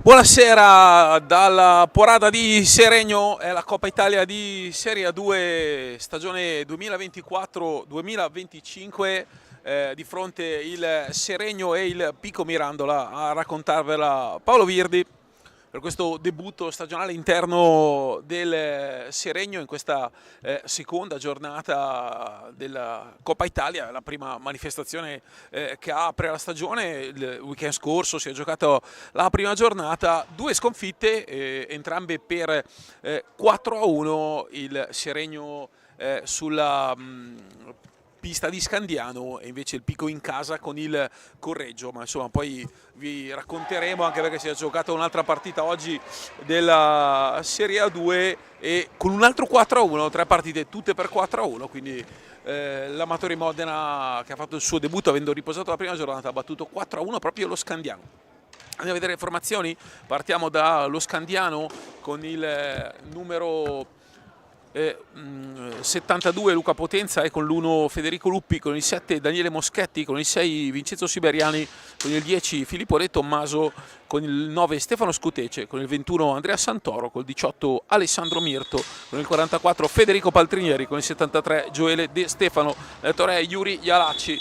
Buonasera dalla Porada di Seregno, è la Coppa Italia di Serie 2 stagione 2024-2025, di fronte il Seregno e il Pico Mirandola. A raccontarvela Paolo Virdi per questo debutto stagionale interno del Seregno in questa seconda giornata della Coppa Italia, la prima manifestazione che apre la stagione. Il weekend scorso si è giocato la prima giornata, due sconfitte, entrambe per 4-1, il Seregno sulla pista di Scandiano e invece il Pico in casa con il Correggio, ma insomma poi vi racconteremo, anche perché si è giocata un'altra partita oggi della Serie A2 e con un altro 4-1, tre partite tutte per 4-1, quindi l'Amatori Modena, che ha fatto il suo debutto avendo riposato la prima giornata, ha battuto 4-1 proprio lo Scandiano. Andiamo a vedere le formazioni, partiamo dallo Scandiano con il numero 72 Luca Potenza e con l'1 Federico Luppi, con il 7 Daniele Moschetti, con il 6 Vincenzo Siberiani, con il 10 Filippo De Tommaso, con il 9 Stefano Scutece, con il 21 Andrea Santoro, con il 18 Alessandro Mirto, con il 44 Federico Paltrinieri, con il 73 Gioele De Stefano, l'allenatore Yuri Ialacci.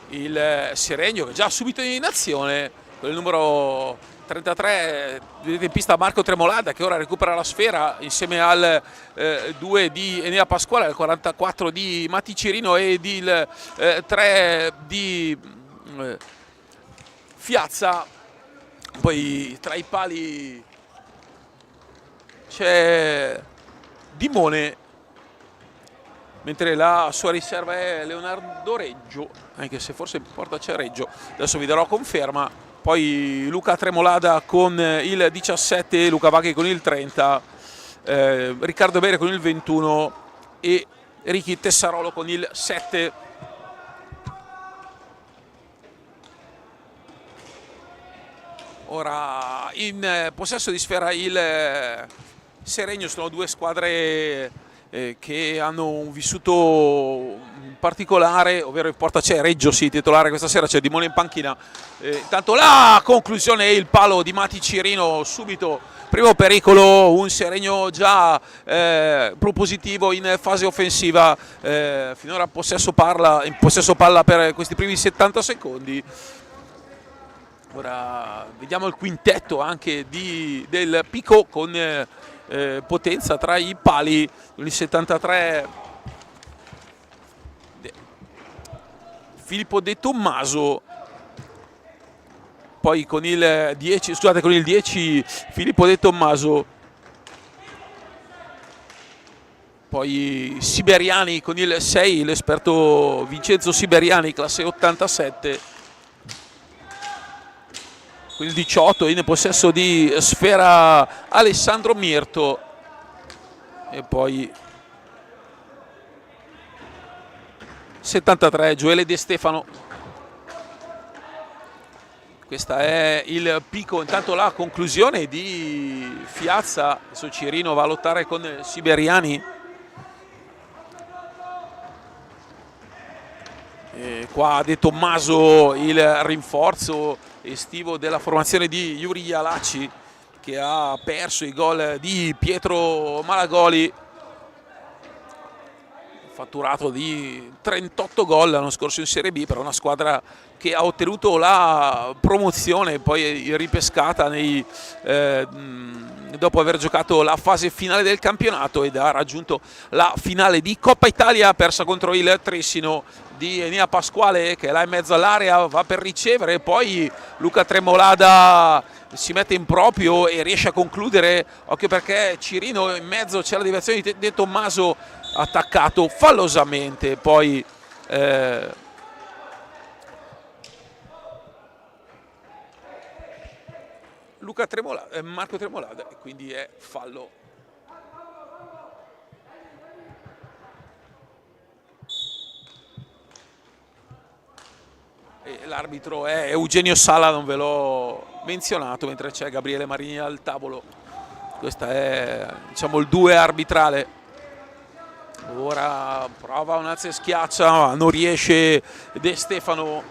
Il Seregno che già subito in azione con il numero 33, vedete in pista Marco Tremolada, che ora recupera la sfera insieme al 2 di Enea Pasquale, al 44 di Matti Cirino e il 3 di Fiazza. Poi tra i pali c'è Dimone, mentre la sua riserva è Leonardo Reggio, anche se forse in porta c'è Reggio, adesso vi darò conferma. Poi Luca Tremolada con il 17, Luca Vacchi con il 30, Riccardo Bere con il 21 e Ricky Tessarolo con il 7. Ora in possesso di sfera il Seregno. Sono due squadre che hanno un vissuto particolare, ovvero in porta c'è Reggio, sì, titolare questa sera, c'è Dimone in panchina. Intanto la conclusione e il palo di Matti Cirino, subito primo pericolo, un Seregno già propositivo in fase offensiva, finora in possesso palla per questi primi 70 secondi. Ora vediamo il quintetto anche del Pico con Potenza tra i pali, il 73 Filippo De Tommaso, poi con il 10, scusate, con il 10 Filippo De Tommaso, poi Siberiani con il 6, l'esperto Vincenzo Siberiani, classe 87, con il 18 in possesso di sfera Alessandro Mirto e poi 73 Gioele De Stefano. Questa è il Pico. Intanto la conclusione di Fiazza, adesso Cirino va a lottare con Siberiani. E qua De Tommaso il rinforzo estivo della formazione di Yuri Ialacci, che ha perso i gol di Pietro Malagoli, fatturato di 38 gol l'anno scorso in Serie B per una squadra che ha ottenuto la promozione, poi ripescata dopo aver giocato la fase finale del campionato ed ha raggiunto la finale di Coppa Italia, persa contro il Trissino di Enea Pasquale, che è là in mezzo all'area, va per ricevere, poi Luca Tremolada si mette in proprio e riesce a concludere. Occhio perché Cirino in mezzo, c'è la deviazione di De Tommaso, attaccato fallosamente, poi Marco Tremolada, e quindi è fallo. L'arbitro è Eugenio Sala, non ve l'ho menzionato, mentre c'è Gabriele Marini al tavolo. Questo è, diciamo, il 2 arbitrale. Ora prova una schiaccia, non riesce De Stefano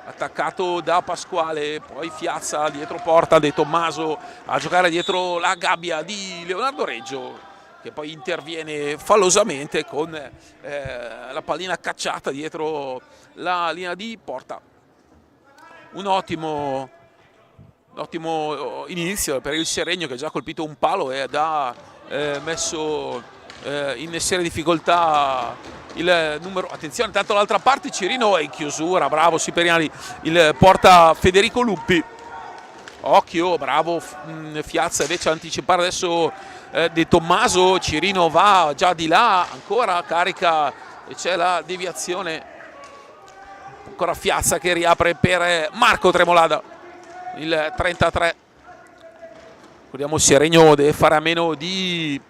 attaccato da Pasquale, poi Fiazza dietro porta De Tommaso a giocare dietro la gabbia di Leonardo Reggio, che poi interviene fallosamente con la pallina cacciata dietro la linea di porta. Un ottimo inizio per il Seregno, che ha già colpito un palo ed ha messo in seria difficoltà il numero. Attenzione, tanto dall'altra parte Cirino è in chiusura, bravo Siperiani, il porta Federico Luppi. Occhio, bravo Fiazza invece a anticipare adesso De Tommaso. Cirino va già di là, ancora carica e c'è la deviazione. Ancora Fiazza che riapre per Marco Tremolada, il 33. Ricordiamo Seregno deve fare a meno di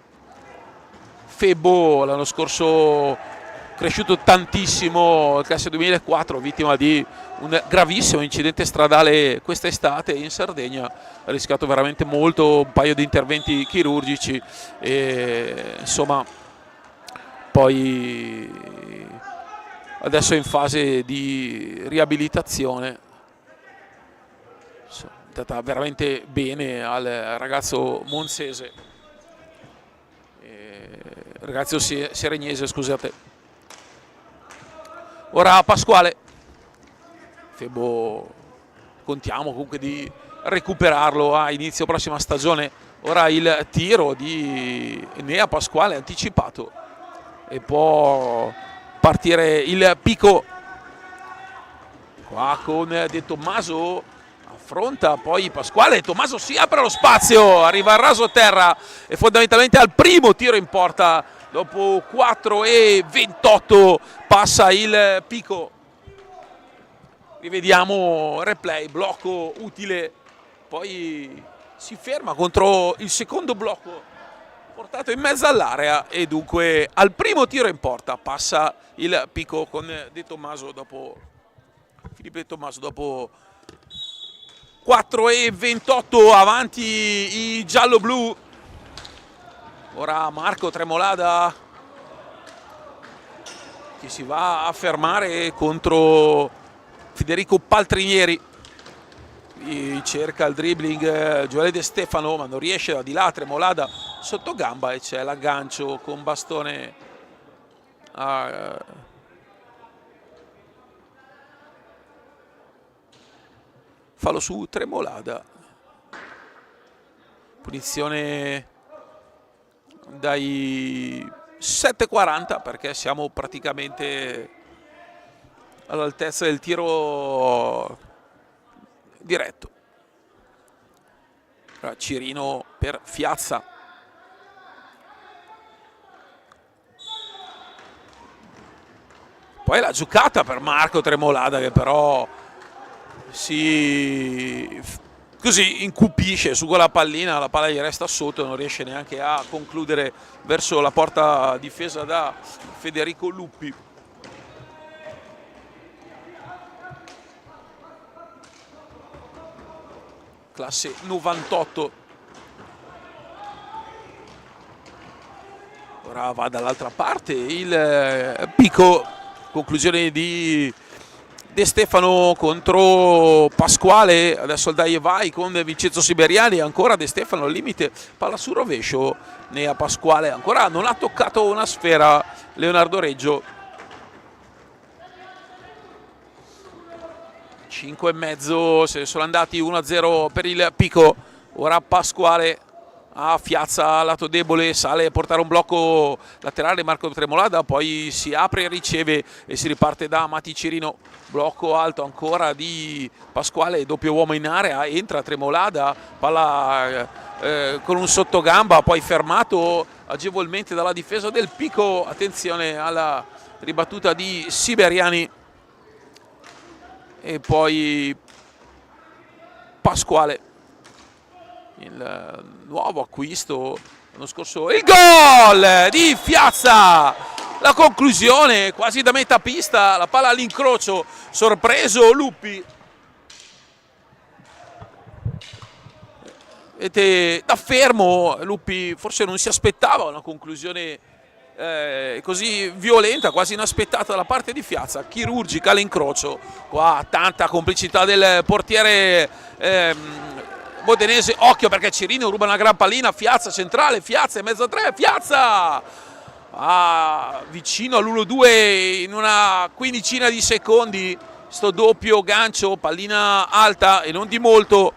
Febbo, l'anno scorso cresciuto tantissimo, classe 2004, vittima di un gravissimo incidente stradale quest'estate in Sardegna, ha rischiato veramente molto, un paio di interventi chirurgici e insomma poi adesso è in fase di riabilitazione. È andata veramente bene al ragazzo monzese, ragazzo seregnese, scusate. Ora Pasquale, Febo contiamo comunque di recuperarlo a inizio prossima stagione. Ora il tiro di Enea Pasquale anticipato e può partire il Pico qua con De Tommaso, affronta poi Pasquale, Tommaso si apre lo spazio, arriva al raso terra e fondamentalmente al primo tiro in porta. Dopo 4,28 passa il Pico. Rivediamo replay, blocco utile, poi si ferma contro il secondo blocco portato in mezzo all'area e dunque al primo tiro in porta passa il Pico con De Tommaso dopo Filippo De Tommaso dopo 4,28 avanti i giallo-blu. Ora Marco Tremolada che si va a fermare contro Federico Paltrinieri. Cerca il dribbling Gioele De Stefano ma non riesce, da di là Tremolada sotto gamba e c'è l'aggancio con bastone fallo su Tremolada. Punizione dai 7,40 perché siamo praticamente all'altezza del tiro diretto. Cirino per Fiazza, poi la giocata per Marco Tremolada che però così incupisce su quella pallina, la palla gli resta sotto, non riesce neanche a concludere verso la porta difesa da Federico Luppi. Classe 98. Ora va dall'altra parte il Pico, conclusione di De Stefano contro Pasquale, adesso il dai e vai con Vincenzo Siberiani, ancora De Stefano al limite, palla sul rovescio, Nea Pasquale ancora non ha toccato una sfera Leonardo Reggio. 5,5 se ne sono andati, 1-0 per il Pico. Ora Pasquale a Fiazza, lato debole, sale a portare un blocco laterale Marco Tremolada, poi si apre e riceve e si riparte da Mati Cirino. Blocco alto ancora di Pasquale, doppio uomo in area, entra Tremolada, palla con un sottogamba, poi fermato agevolmente dalla difesa del Pico. Attenzione alla ribattuta di Siberiani e poi Pasquale, il nuovo acquisto l'anno scorso, il gol di Fiazza, la conclusione quasi da metà pista, la palla all'incrocio, sorpreso Luppi, vedete da fermo Luppi forse non si aspettava una conclusione così violenta, quasi inaspettata dalla parte di Fiazza, chirurgica l'incrocio, qua tanta complicità del portiere modenese, occhio perché Cirino ruba una gran pallina, Fiazza centrale, Fiazza in mezzo a tre, Fiazza vicino all'1-2 in una quindicina di secondi, sto doppio gancio, pallina alta e non di molto,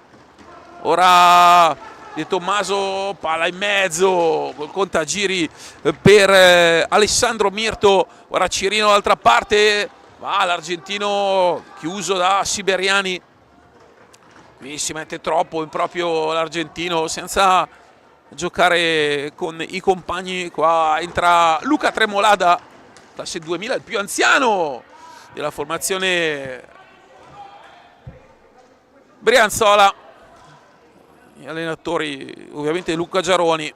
ora De Tommaso, palla in mezzo, col contagiri per Alessandro Mirto, ora Cirino dall'altra parte, va l'argentino chiuso da Siberiani, qui si mette troppo in proprio l'argentino senza giocare con i compagni, qua entra Luca Tremolada, classe 2000, il più anziano della formazione brianzola. Gli allenatori ovviamente Luca Giaroni,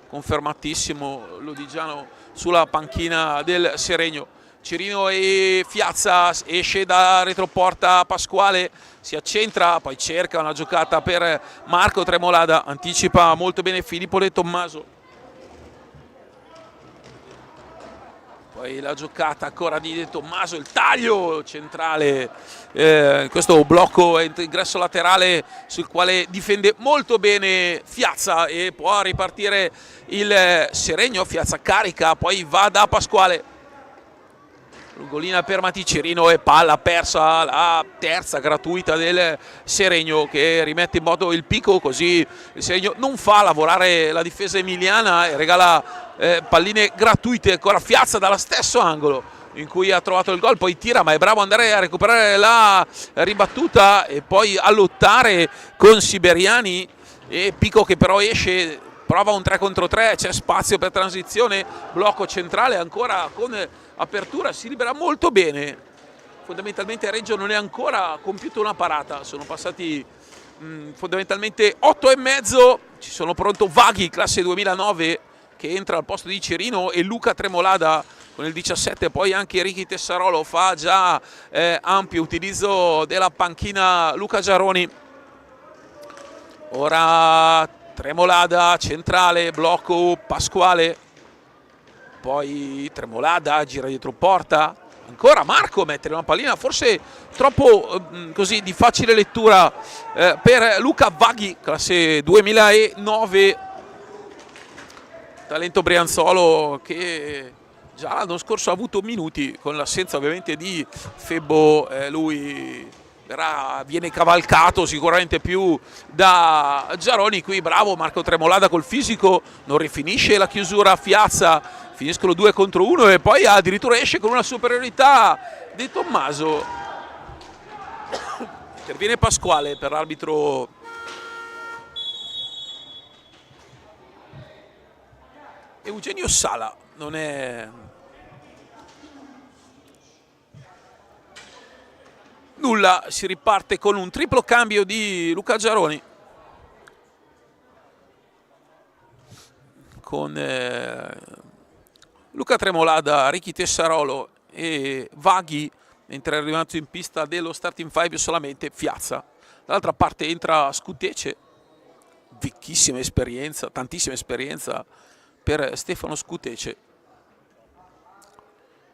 confermatissimo lodigiano sulla panchina del Seregno. Cirino e Fiazza, esce da retroporta Pasquale, si accentra, poi cerca una giocata per Marco Tremolada, anticipa molto bene Filippo De Tommaso. Poi la giocata ancora di De Tommaso, il taglio centrale, questo blocco ingresso laterale sul quale difende molto bene Fiazza e può ripartire il Seregno. Fiazza carica, poi va da Pasquale, lungolina per Cirino e palla persa, la terza gratuita del Seregno che rimette in moto il picco, così il Seregno non fa lavorare la difesa emiliana e regala palline gratuite. Ancora Fiazza dallo stesso angolo in cui ha trovato il gol, poi tira ma è bravo ad andare a recuperare la ribattuta e poi a lottare con Siberiani e Pico che però esce, prova un 3 contro 3, c'è spazio per transizione, blocco centrale ancora con apertura, si libera molto bene, fondamentalmente Reggio non è ancora compiuto una parata, sono passati fondamentalmente 8 e mezzo, ci sono pronto Vaghi classe 2009 che entra al posto di Cirino e Luca Tremolada con il 17, poi anche Ricky Tessarolo fa già ampio utilizzo della panchina Luca Giaroni. Ora Tremolada centrale, blocco Pasquale, poi Tremolada gira dietro porta, ancora Marco mettere una pallina forse troppo così di facile lettura per Luca Vaghi classe 2009, talento brianzolo che già l'anno scorso ha avuto minuti con l'assenza ovviamente di Febbo, lui viene cavalcato sicuramente più da Giaroni. Qui bravo Marco Tremolada col fisico, non rifinisce la chiusura a Fiazza, finiscono 2 contro 1 e poi addirittura esce con una superiorità di Tommaso. Interviene Pasquale per l'arbitro Eugenio Sala, non è nulla, si riparte con un triplo cambio di Luca Giaroni con Luca Tremolada, Ricky Tessarolo e Vaghi, mentre è arrivato in pista dello starting 5 solamente Fiazza. Dall'altra parte entra Scutece, vecchissima esperienza, tantissima esperienza per Stefano Scutece,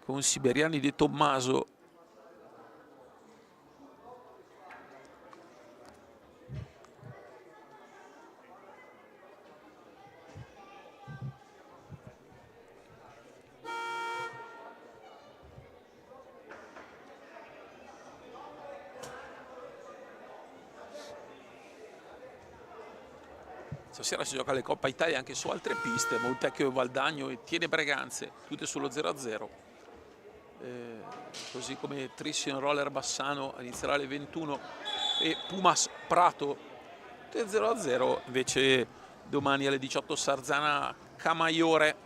con Siberiani De Tommaso. Stasera si gioca le Coppa Italia anche su altre piste, Montecchio e Valdagno e Tiene Breganze, tutte sullo 0-0. Così come Trissino Roller Bassano inizierà alle 21 e Pumas Prato 0-0, invece domani alle 18 Sarzana Camaiore.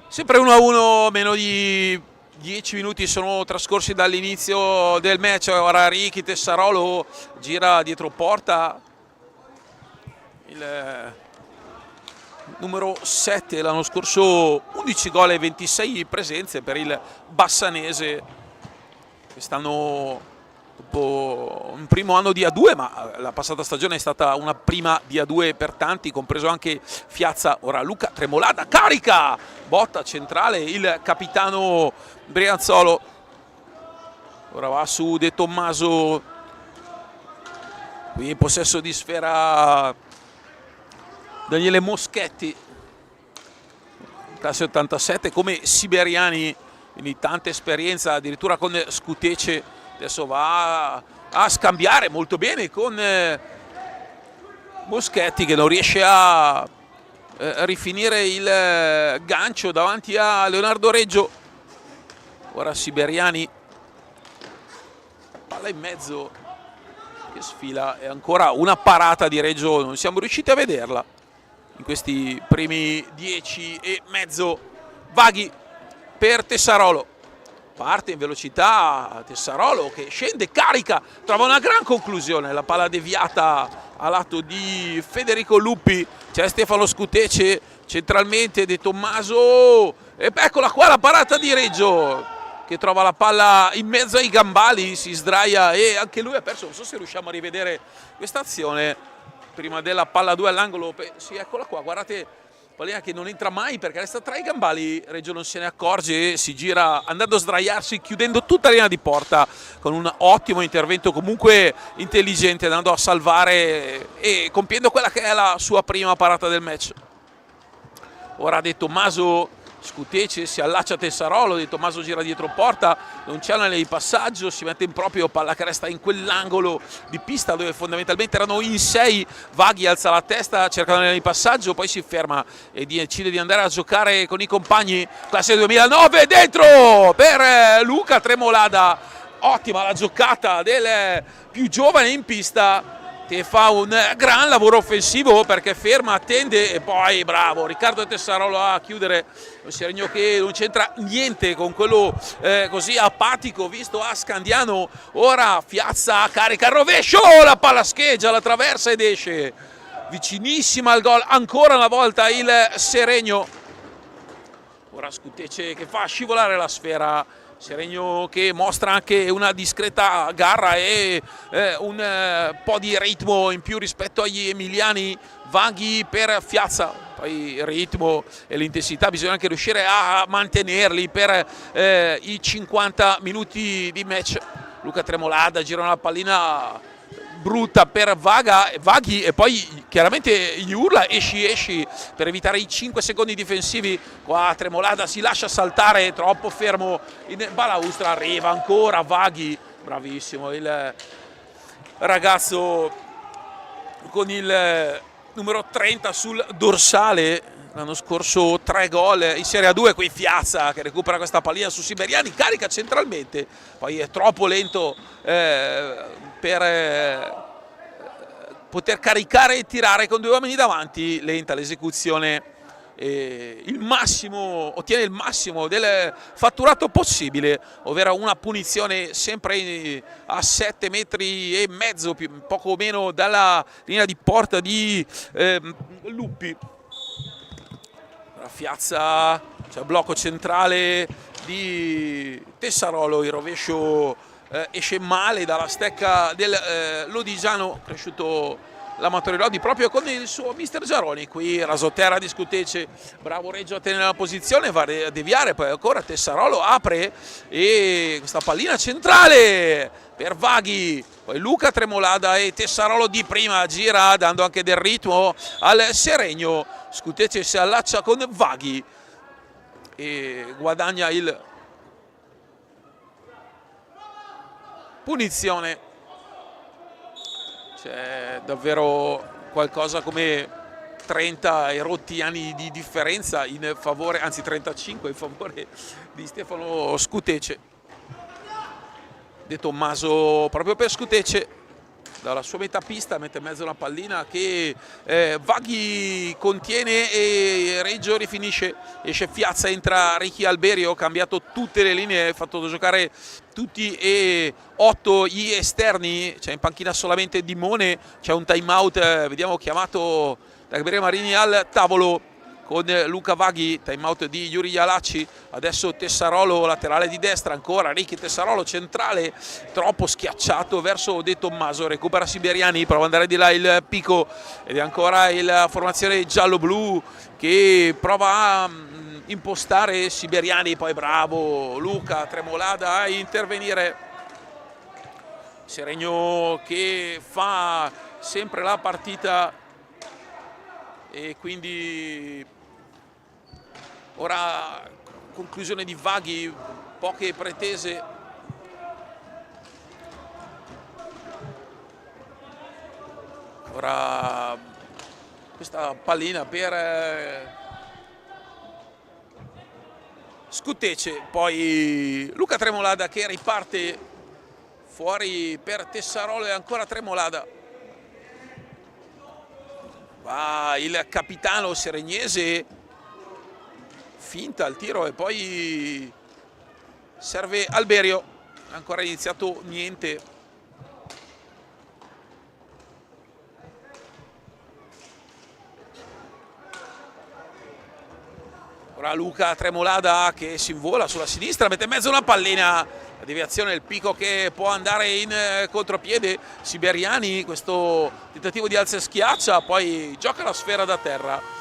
Sempre 1-1, meno di 10 minuti sono trascorsi dall'inizio del match. Ora Ricky Tessarolo gira dietro porta, il numero 7, l'anno scorso 11 gol e 26 presenze per il Bassanese, quest'anno dopo un primo anno di A2, ma la passata stagione è stata una prima di A2 per tanti, compreso anche Fiazza. Ora Luca Tremolada carica, botta centrale il capitano Brianzolo, ora va su De Tommaso, qui in possesso di sfera Daniele Moschetti, classe 87 come Siberiani, quindi tanta esperienza, addirittura con Scutece. Adesso va a scambiare molto bene con Moschetti, che non riesce a rifinire il gancio davanti a Leonardo Reggio. Ora Siberiani, palla in mezzo che sfila, e ancora una parata di Reggio, non siamo riusciti a vederla in questi primi 10 e mezzo. Vaghi per Tessarolo, parte in velocità Tessarolo che scende, carica, trova una gran conclusione, la palla deviata a lato di Federico Luppi, c'è Stefano Scutece centralmente, De Tommaso, e eccola qua la parata di Reggio che trova la palla in mezzo ai gambali, si sdraia e anche lui ha perso. Non so se riusciamo a rivedere questa azione prima della palla 2 all'angolo. Sì, eccola qua, guardate, pallina che non entra mai perché resta tra i gambali, Reggio non se ne accorge e si gira andando a sdraiarsi, chiudendo tutta la linea di porta con un ottimo intervento comunque intelligente, andando a salvare e compiendo quella che è la sua prima parata del match. Ora De Tommaso, Scutece, si allaccia a Tessarolo, De Tommaso gira dietro porta, non c'è una linea di passaggio, si mette in proprio, palla che resta in quell'angolo di pista dove fondamentalmente erano in 6, Vaghi alza la testa, cerca una linea di passaggio, poi si ferma e decide di andare a giocare con i compagni. Classe 2009, dentro per Luca Tremolada, ottima la giocata del più giovane in pista, che fa un gran lavoro offensivo perché ferma, attende e poi bravo Riccardo Tessarolo a chiudere. Un Seregno che non c'entra niente con quello così apatico visto a Scandiano. Ora Fiazza carica il rovescio, la palla scheggia, la traversa ed esce vicinissima al gol ancora una volta il Seregno. Ora Scutece che fa scivolare la sfera, Seregno che mostra anche una discreta garra e un po' di ritmo in più rispetto agli emiliani. Vaghi per Fiazza, poi il ritmo e l'intensità bisogna anche riuscire a mantenerli per i 50 minuti di match. Luca Tremolada gira una pallina brutta per Vaghi e poi chiaramente gli urla esci per evitare i 5 secondi difensivi. Qua Tremolada si lascia saltare, troppo fermo in balaustra, arriva ancora Vaghi, bravissimo il ragazzo con il numero 30 sul dorsale, l'anno scorso 3 gol in Serie A2. Qui Fiazza che recupera questa pallina su Siberiani, carica centralmente, poi è troppo lento per poter caricare e tirare con 2 uomini davanti, lenta l'esecuzione. Il massimo, ottiene il massimo del fatturato possibile, ovvero una punizione sempre a 7,5 metri, poco meno dalla linea di porta di Luppi. Fiazza, c'è il blocco centrale di Tessarolo, il rovescio esce male dalla stecca del Lodigiano, cresciuto l'amatore Lodi proprio con il suo mister Giaroni. Qui rasoterra di Scutece, bravo Reggio a tenere la posizione, va a deviare, poi ancora Tessarolo apre e questa pallina centrale per Vaghi, poi Luca Tremolada e Tessarolo di prima gira dando anche del ritmo al Seregno. Scutece si allaccia con Vaghi e guadagna il punizione. C'è davvero qualcosa come 30 e rotti anni di differenza in favore, anzi 35 in favore di Stefano Scutece. De Tommaso proprio per Scutece, dalla sua metà pista mette in mezzo una pallina che Vaghi contiene e Reggio rifinisce. Esce Fiazza, entra Ricky Alberio, cambiato tutte le linee, fatto giocare tutti e 8 gli esterni, c'è in panchina solamente Dimone, c'è un time out, vediamo, chiamato da Gabriele Marini al tavolo con Luca Vaghi, time out di Yuri Ialacci. Adesso Tessarolo laterale di destra, ancora Ricky Tessarolo centrale, troppo schiacciato verso De Tommaso, recupera Siberiani, prova ad andare di là il Pico ed è ancora la formazione giallo-blu che prova a impostare Siberiani, poi bravo Luca Tremolada a intervenire. Seregno che fa sempre la partita e quindi ora conclusione di Vaghi, poche pretese. Ora questa pallina per Scutece, poi Luca Tremolada che riparte fuori per Tessarolo e ancora Tremolada. Va il capitano seregnese, finta il tiro e poi serve Alberio, ancora iniziato niente. Ora Luca Tremolada che si invola sulla sinistra, mette in mezzo una pallina, la deviazione del Pico che può andare in contropiede. Siberiani, questo tentativo di alza e schiaccia, poi gioca la sfera da terra.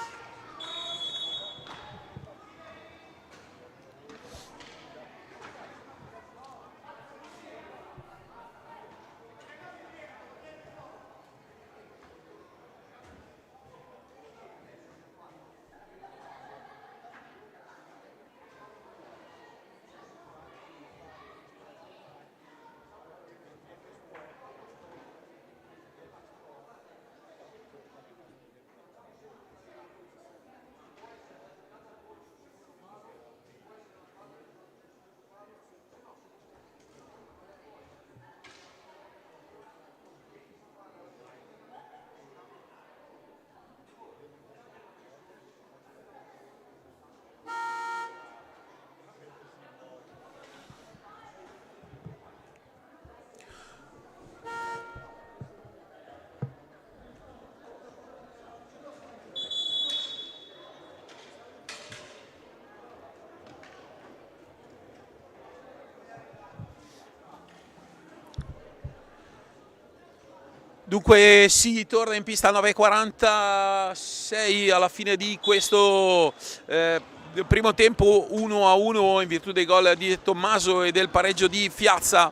Dunque si torna in pista a 9:46 alla fine di questo primo tempo, 1-1 in virtù dei gol di Tommaso e del pareggio di Fiazza.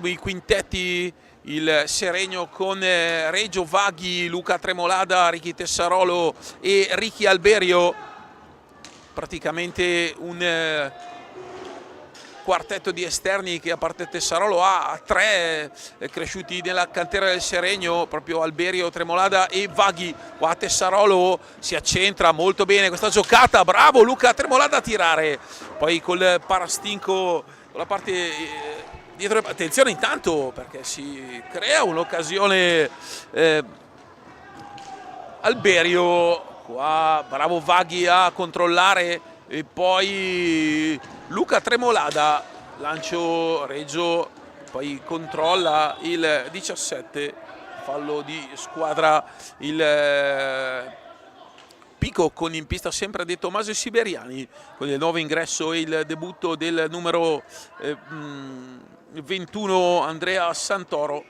I quintetti, il Seregno con Reggio, Vaghi, Luca Tremolada, Ricky Tessarolo e Ricky Alberio, praticamente un quartetto di esterni che a parte Tessarolo ha tre cresciuti nella cantera del Seregno, proprio Alberio, Tremolada e Vaghi. Qua Tessarolo si accentra molto bene questa giocata, bravo Luca Tremolada a tirare, poi col parastinco con la parte dietro. Attenzione intanto perché si crea un'occasione, Alberio, qua bravo Vaghi a controllare e poi Luca Tremolada, lancio Reggio, poi controlla il 17, fallo di squadra. Il Pico con in pista sempre De Tommaso e Siberiani, con il nuovo ingresso e il debutto del numero 21 Andrea Santoro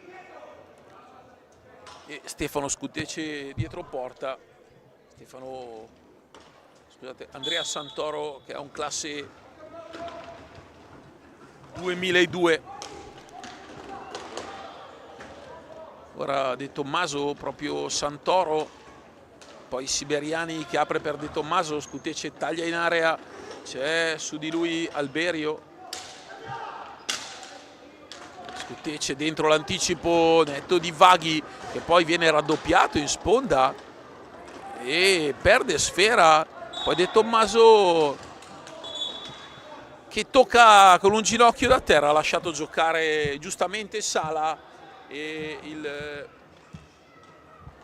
e Stefano Scutece dietro porta. Andrea Santoro che ha un classe 2002. Ora De Tommaso, proprio Santoro, poi Siberiani che apre per De Tommaso, Scutece taglia in area, c'è su di lui Alberio, Scutece dentro l'anticipo netto di Vaghi che poi viene raddoppiato in sponda e perde sfera, poi De Tommaso che tocca con un ginocchio da terra, ha lasciato giocare giustamente Sala e il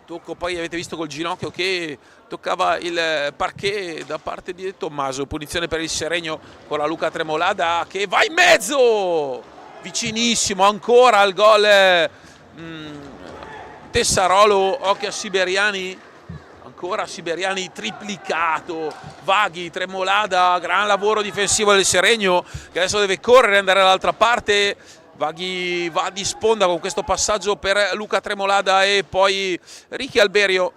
tocco poi avete visto col ginocchio che toccava il parquet da parte di De Tommaso. Punizione per il Seregno con la Luca Tremolada che va in mezzo, vicinissimo ancora al gol Tessarolo, occhio a Siberiani, ancora Siberiani triplicato, Vaghi, Tremolada, gran lavoro difensivo del Seregno che adesso deve correre e andare dall'altra parte. Vaghi va di sponda con questo passaggio per Luca Tremolada e poi Ricky Alberio.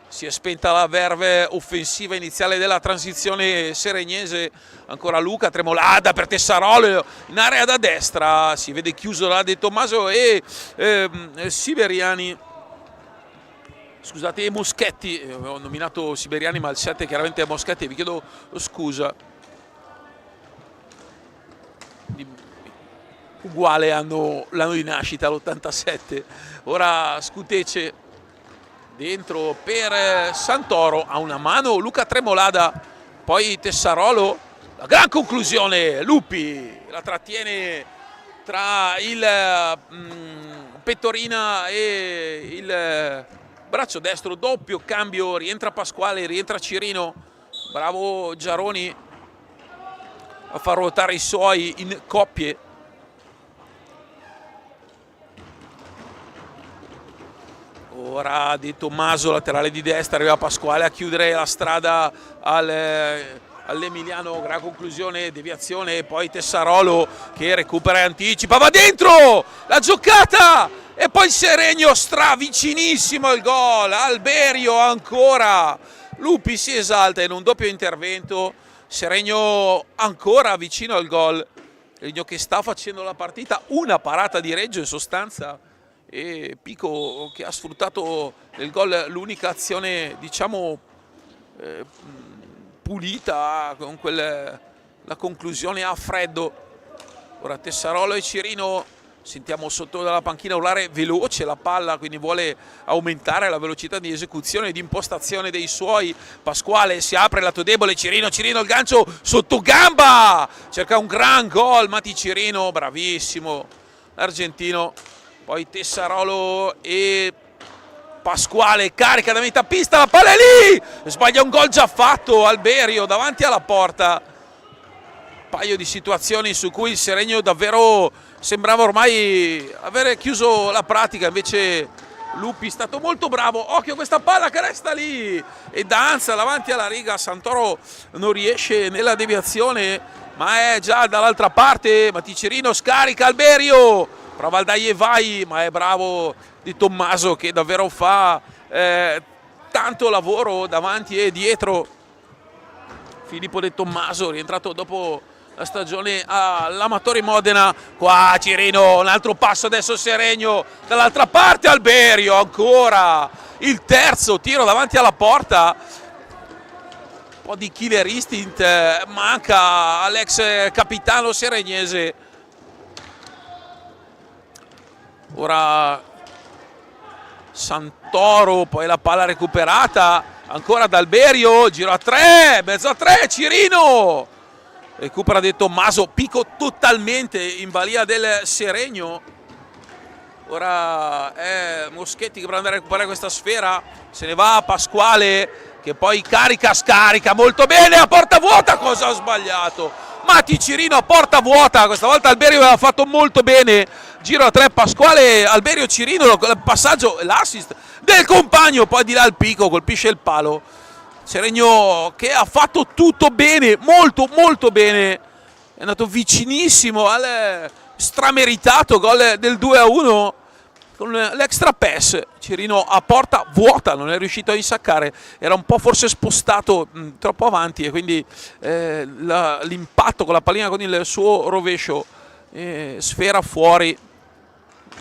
Si è spenta la verve offensiva iniziale della transizione seregnese. Ancora Luca Tremolada per Tessarolo in area da destra. Si vede chiuso da De Tommaso e Siberiani. Scusate, Moschetti. Ho nominato Siberiani ma il 7 chiaramente è Moschetti. Vi chiedo scusa. Uguale l'anno di nascita, l'87. Ora Scutece dentro per Santoro, a una mano Luca Tremolada, poi Tessarolo, la gran conclusione, Lupi la trattiene tra il pettorina e il braccio destro, doppio cambio, rientra Pasquale, rientra Cirino, bravo Giaroni a far ruotare i suoi in coppie. Ora De Tommaso, laterale di destra, arriva Pasquale a chiudere la strada all'Emiliano, gran conclusione, deviazione, e poi Tessarolo che recupera e anticipa, va dentro la giocata e poi il Seregno vicinissimo al gol, Alberio ancora, Lupi si esalta in un doppio intervento, Seregno ancora vicino al gol, Seregno che sta facendo la partita, una parata di Reggio in sostanza, e Pico che ha sfruttato nel gol l'unica azione, diciamo, pulita con la conclusione a freddo. Ora Tessarolo e Cirino, sentiamo sotto dalla panchina urlare veloce la palla, quindi vuole aumentare la velocità di esecuzione e di impostazione dei suoi. Pasquale si apre lato debole, Cirino il gancio sotto gamba, cerca un gran gol Mati Cirino, bravissimo l'argentino. Poi Tessarolo e Pasquale carica da metà pista, la palla è lì, sbaglia un gol già fatto Alberio davanti alla porta. Un paio di situazioni su cui il Seregno davvero sembrava ormai avere chiuso la pratica, invece Lupi è stato molto bravo. Occhio a questa palla che resta lì e danza davanti alla riga, Santoro non riesce nella deviazione ma è già dall'altra parte. Maticerino scarica Alberio, prova il dai e vai, ma è bravo Di Tommaso che davvero fa tanto lavoro davanti e dietro. Filippo De Tommaso rientrato dopo la stagione all'Amatori Modena. Qua Cirino, un altro passo adesso Seregno, dall'altra parte Alberio ancora il terzo tiro davanti alla porta. Un po' di killer instinct manca all'ex capitano seregnese. Ora Santoro, poi la palla recuperata ancora da Alberio, giro a 3, mezzo a 3, Cirino recupera De Tommaso, Pico totalmente in balia del Seregno. Ora è Moschetti che per andare a recuperare questa sfera, se ne va Pasquale che poi scarica molto bene a porta vuota. Cosa ha sbagliato? Mati Cirino a porta vuota, questa volta Alberio aveva fatto molto bene, giro a 3 Pasquale, Alberio Cirino, il passaggio, l'assist del compagno, poi di là il Pico colpisce il palo. Seregno che ha fatto tutto bene, molto bene, è andato vicinissimo al strameritato gol del 2-1 con l'extra pass. Cirino a porta vuota, non è riuscito a insaccare, era un po' forse spostato troppo avanti e quindi l'impatto con la pallina con il suo rovescio, sfera fuori.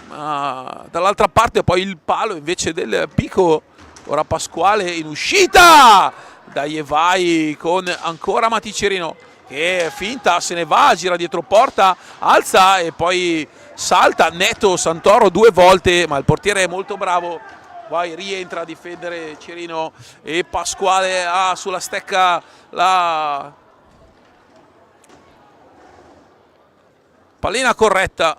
Dall'altra parte poi il palo invece del Pico. Ora Pasquale in uscita, dai e vai con ancora Mati Cirino che finta, se ne va, gira dietro porta, alza e poi salta netto Santoro 2 volte, ma il portiere è molto bravo, poi rientra a difendere Cirino e Pasquale ha sulla stecca la pallina corretta.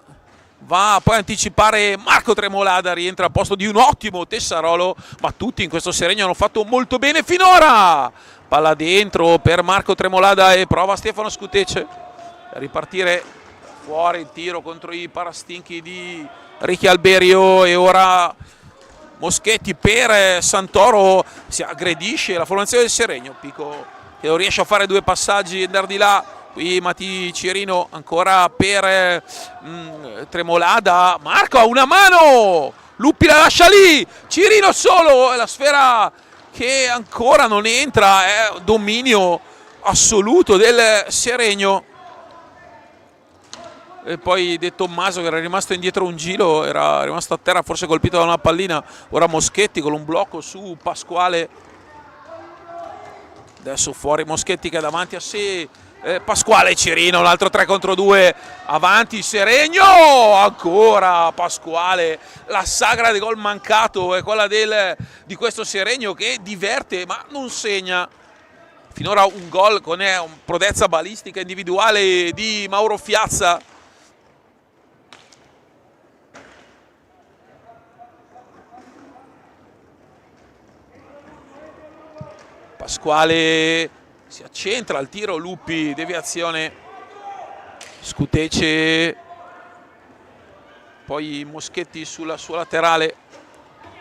Va poi a anticipare Marco Tremolada, rientra al posto di un ottimo Tessarolo, ma tutti in questo Seregno hanno fatto molto bene finora. Palla dentro per Marco Tremolada e prova Stefano Scutece a ripartire fuori il tiro contro i parastinchi di Ricky Alberio e ora Moschetti per Santoro, si aggredisce la formazione del Seregno. Pico che non riesce a fare due passaggi e andare di là. Qui Matti Cirino ancora per Tremolada. Marco ha una mano, Luppi la lascia lì, Cirino solo, e la sfera che ancora non entra, è dominio assoluto del Seregno. E poi De Tommaso, che era rimasto indietro un giro, era rimasto a terra, forse colpito da una pallina. Ora Moschetti con un blocco su Pasquale. Adesso fuori Moschetti che è davanti a sé. Pasquale Cirino, un altro 3 contro 2, avanti Seregno, ancora Pasquale. La sagra di gol mancato è quella di questo Seregno, che diverte ma non segna. Finora un gol con prodezza balistica individuale di Mauro Fiazza. Pasquale si accentra al tiro, Luppi, deviazione, Scutece, poi Moschetti sulla sua laterale,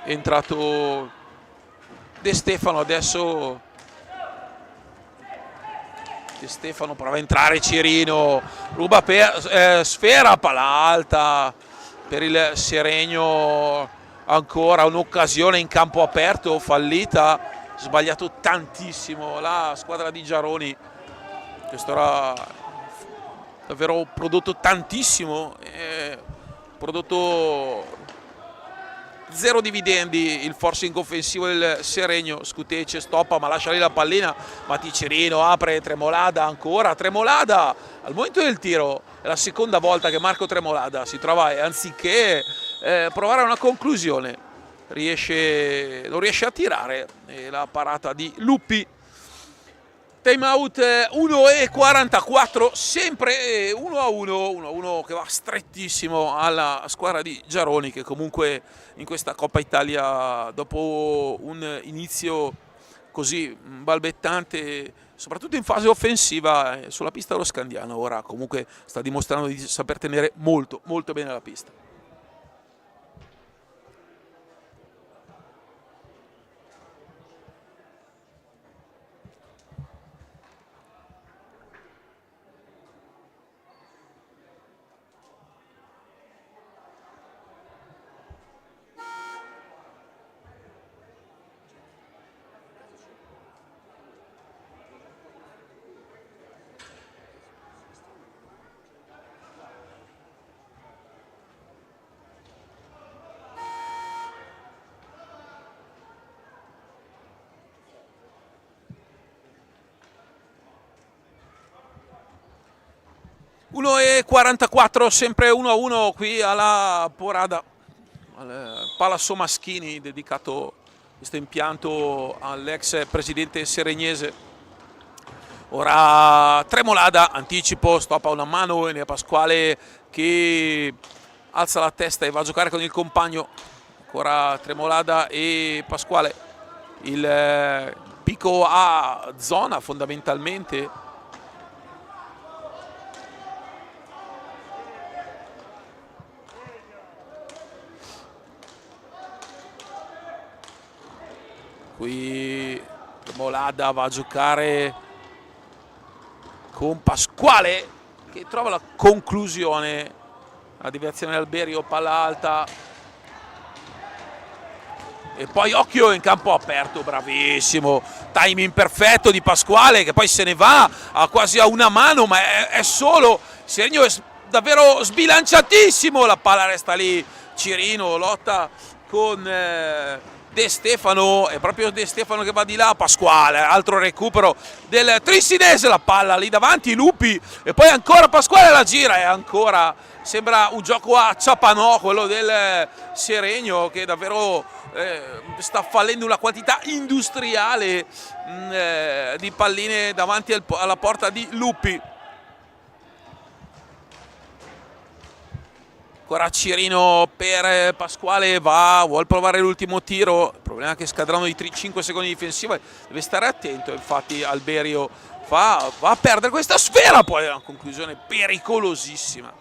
è entrato De Stefano. Adesso De Stefano prova a entrare Cirino, ruba per sfera, palla alta per il Seregno, ancora un'occasione in campo aperto fallita. Sbagliato tantissimo la squadra di Giaroni. Questo era davvero prodotto tantissimo, prodotto zero dividendi il forcing offensivo del Seregno. Scutece stoppa ma lascia lì la pallina. Matti Cirino apre, Tremolada ancora, Tremolada al momento del tiro è la seconda volta che Marco Tremolada si trova, anziché provare una conclusione, non riesce a tirare, e la parata di Luppi. Time out 1:44, sempre 1-1 che va strettissimo alla squadra di Giaroni, che comunque in questa Coppa Italia, dopo un inizio così balbettante, soprattutto in fase offensiva sulla pista dello Scandiano, ora comunque sta dimostrando di saper tenere molto molto bene la pista. E 44, sempre 1-1 qui alla Porada, al Palazzo Maschini, dedicato questo impianto all'ex presidente seregnese. Ora Tremolada, anticipo, stoppa una mano e ne è Pasquale che alza la testa e va a giocare con il compagno. Ancora Tremolada e Pasquale. Il Pico a zona fondamentalmente. Qui Tremolada va a giocare con Pasquale, che trova la conclusione. La deviazione Alberio, palla alta. E poi occhio in campo aperto, bravissimo. Timing perfetto di Pasquale, che poi se ne va quasi a una mano, ma è solo. Segno è davvero sbilanciatissimo. La palla resta lì. Cirino lotta con De Stefano, è proprio De Stefano che va di là. Pasquale, altro recupero del Trissinese, la palla lì davanti, Luppi, e poi ancora Pasquale la gira, e ancora sembra un gioco a ciapanò quello del Seregno, che davvero sta fallendo una quantità industriale di palline davanti alla porta di Luppi. Ancora Cirino per Pasquale, vuol provare l'ultimo tiro. Il problema è che scadranno i 5 secondi difensivi, deve stare attento. Infatti Alberio va a perdere questa sfera, poi una conclusione pericolosissima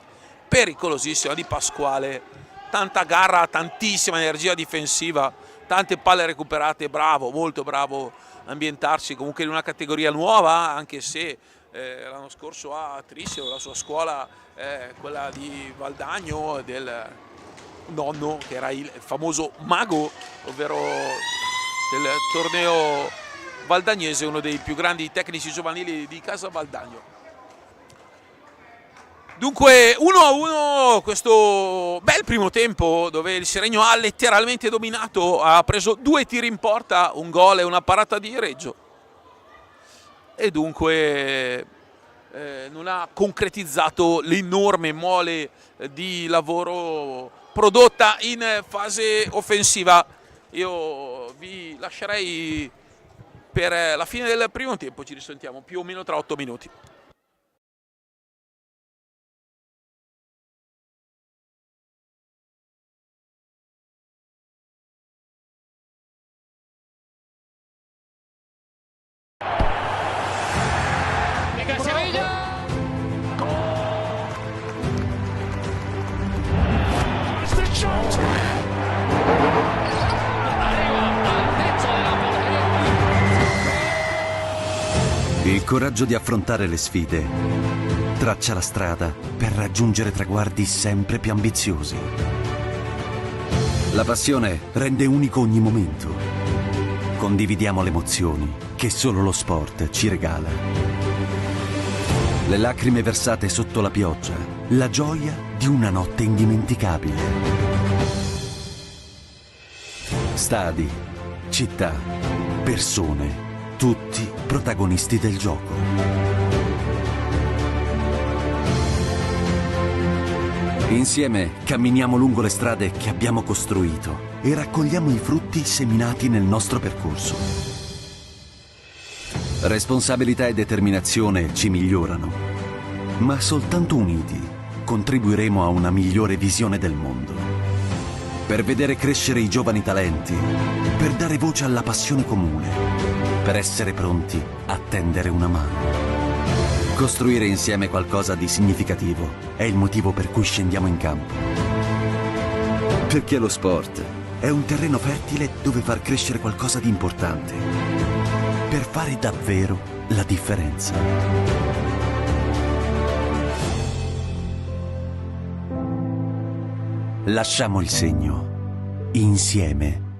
di Pasquale. Tanta garra, tantissima energia difensiva tante palle recuperate, bravo, molto bravo a ambientarsi comunque in una categoria nuova, anche se l'anno scorso a Trissio la sua scuola è quella di Valdagno, del nonno che era il famoso mago, ovvero del torneo valdagnese, uno dei più grandi tecnici giovanili di casa Valdagno. Dunque 1-1 questo bel primo tempo dove il Seregno ha letteralmente dominato, ha preso 2 tiri in porta, un gol e una parata di Reggio, e dunque non ha concretizzato l'enorme mole di lavoro prodotta in fase offensiva. Io vi lascerei per la fine del primo tempo, ci risentiamo più o meno tra 8 minuti. Il coraggio di affrontare le sfide traccia la strada per raggiungere traguardi sempre più ambiziosi. La passione rende unico ogni momento. Condividiamo le emozioni che solo lo sport ci regala. Le lacrime versate sotto la pioggia, la gioia di una notte indimenticabile. Stadi, città, persone, tutti protagonisti del gioco. Insieme camminiamo lungo le strade che abbiamo costruito e raccogliamo i frutti seminati nel nostro percorso. Responsabilità e determinazione ci migliorano, ma soltanto uniti contribuiremo a una migliore visione del mondo. Per vedere crescere i giovani talenti, per dare voce alla passione comune, per essere pronti a tendere una mano. Costruire insieme qualcosa di significativo è il motivo per cui scendiamo in campo. Perché lo sport è un terreno fertile dove far crescere qualcosa di importante, per fare davvero la differenza. Lasciamo il segno, insieme.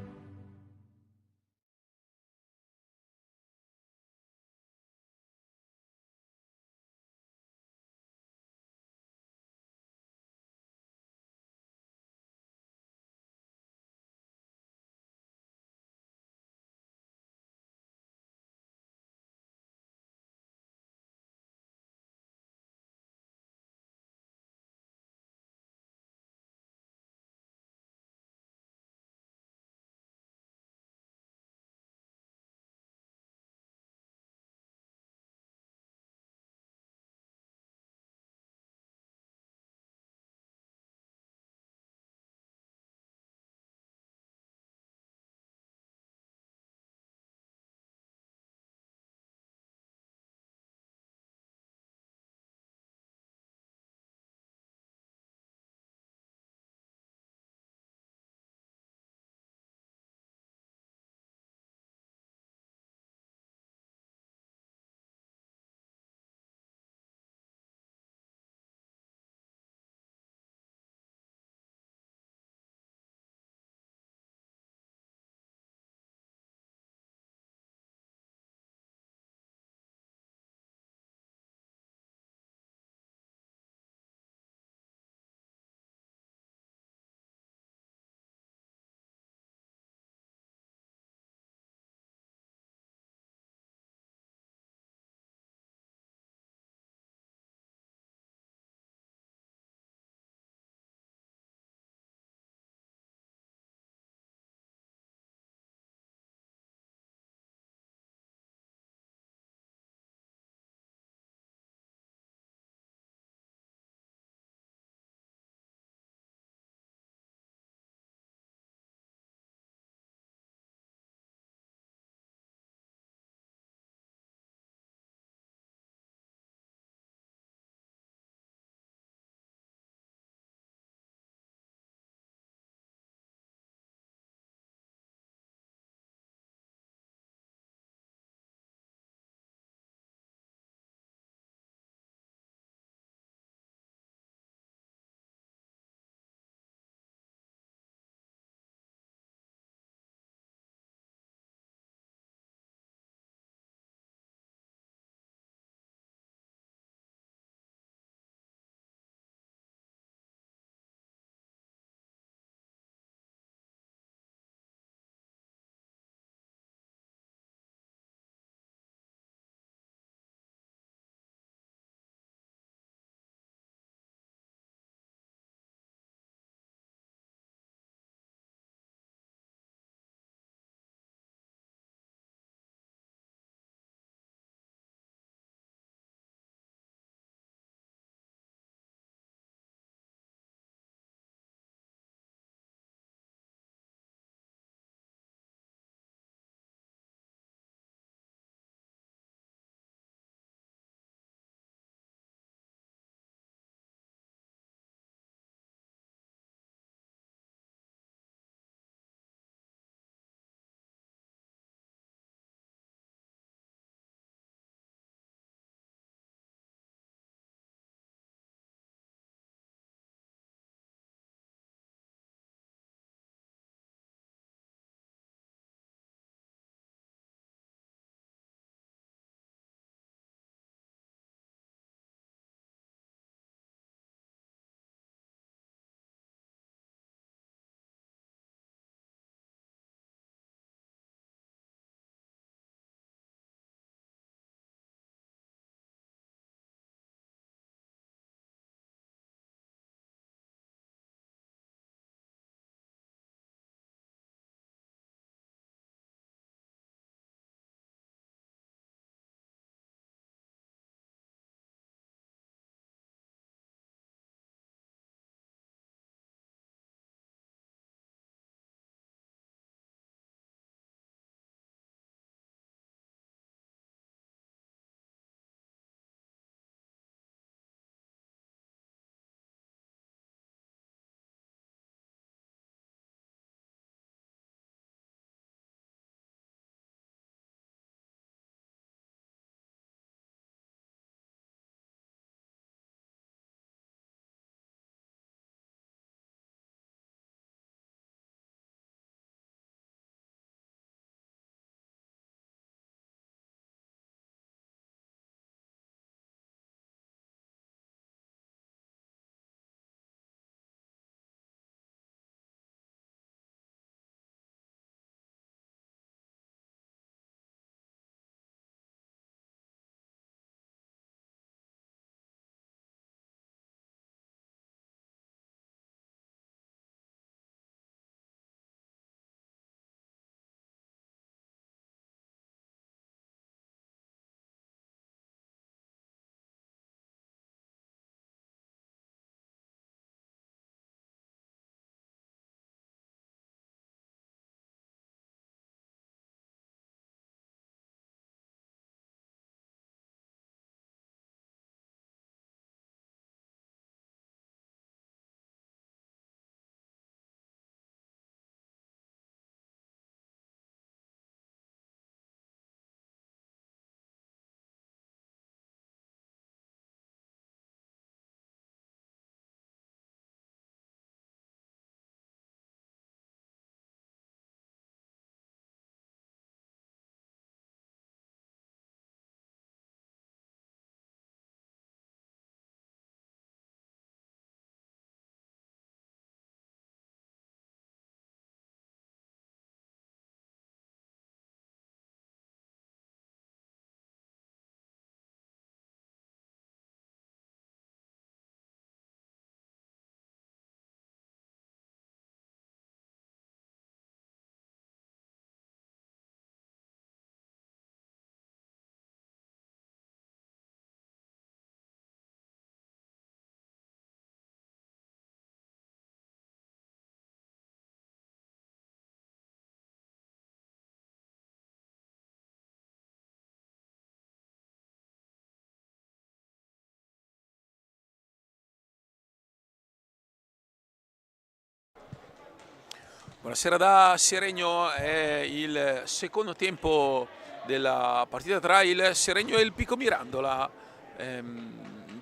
Buonasera da Seregno, è il secondo tempo della partita tra il Seregno e il Pico Mirandola.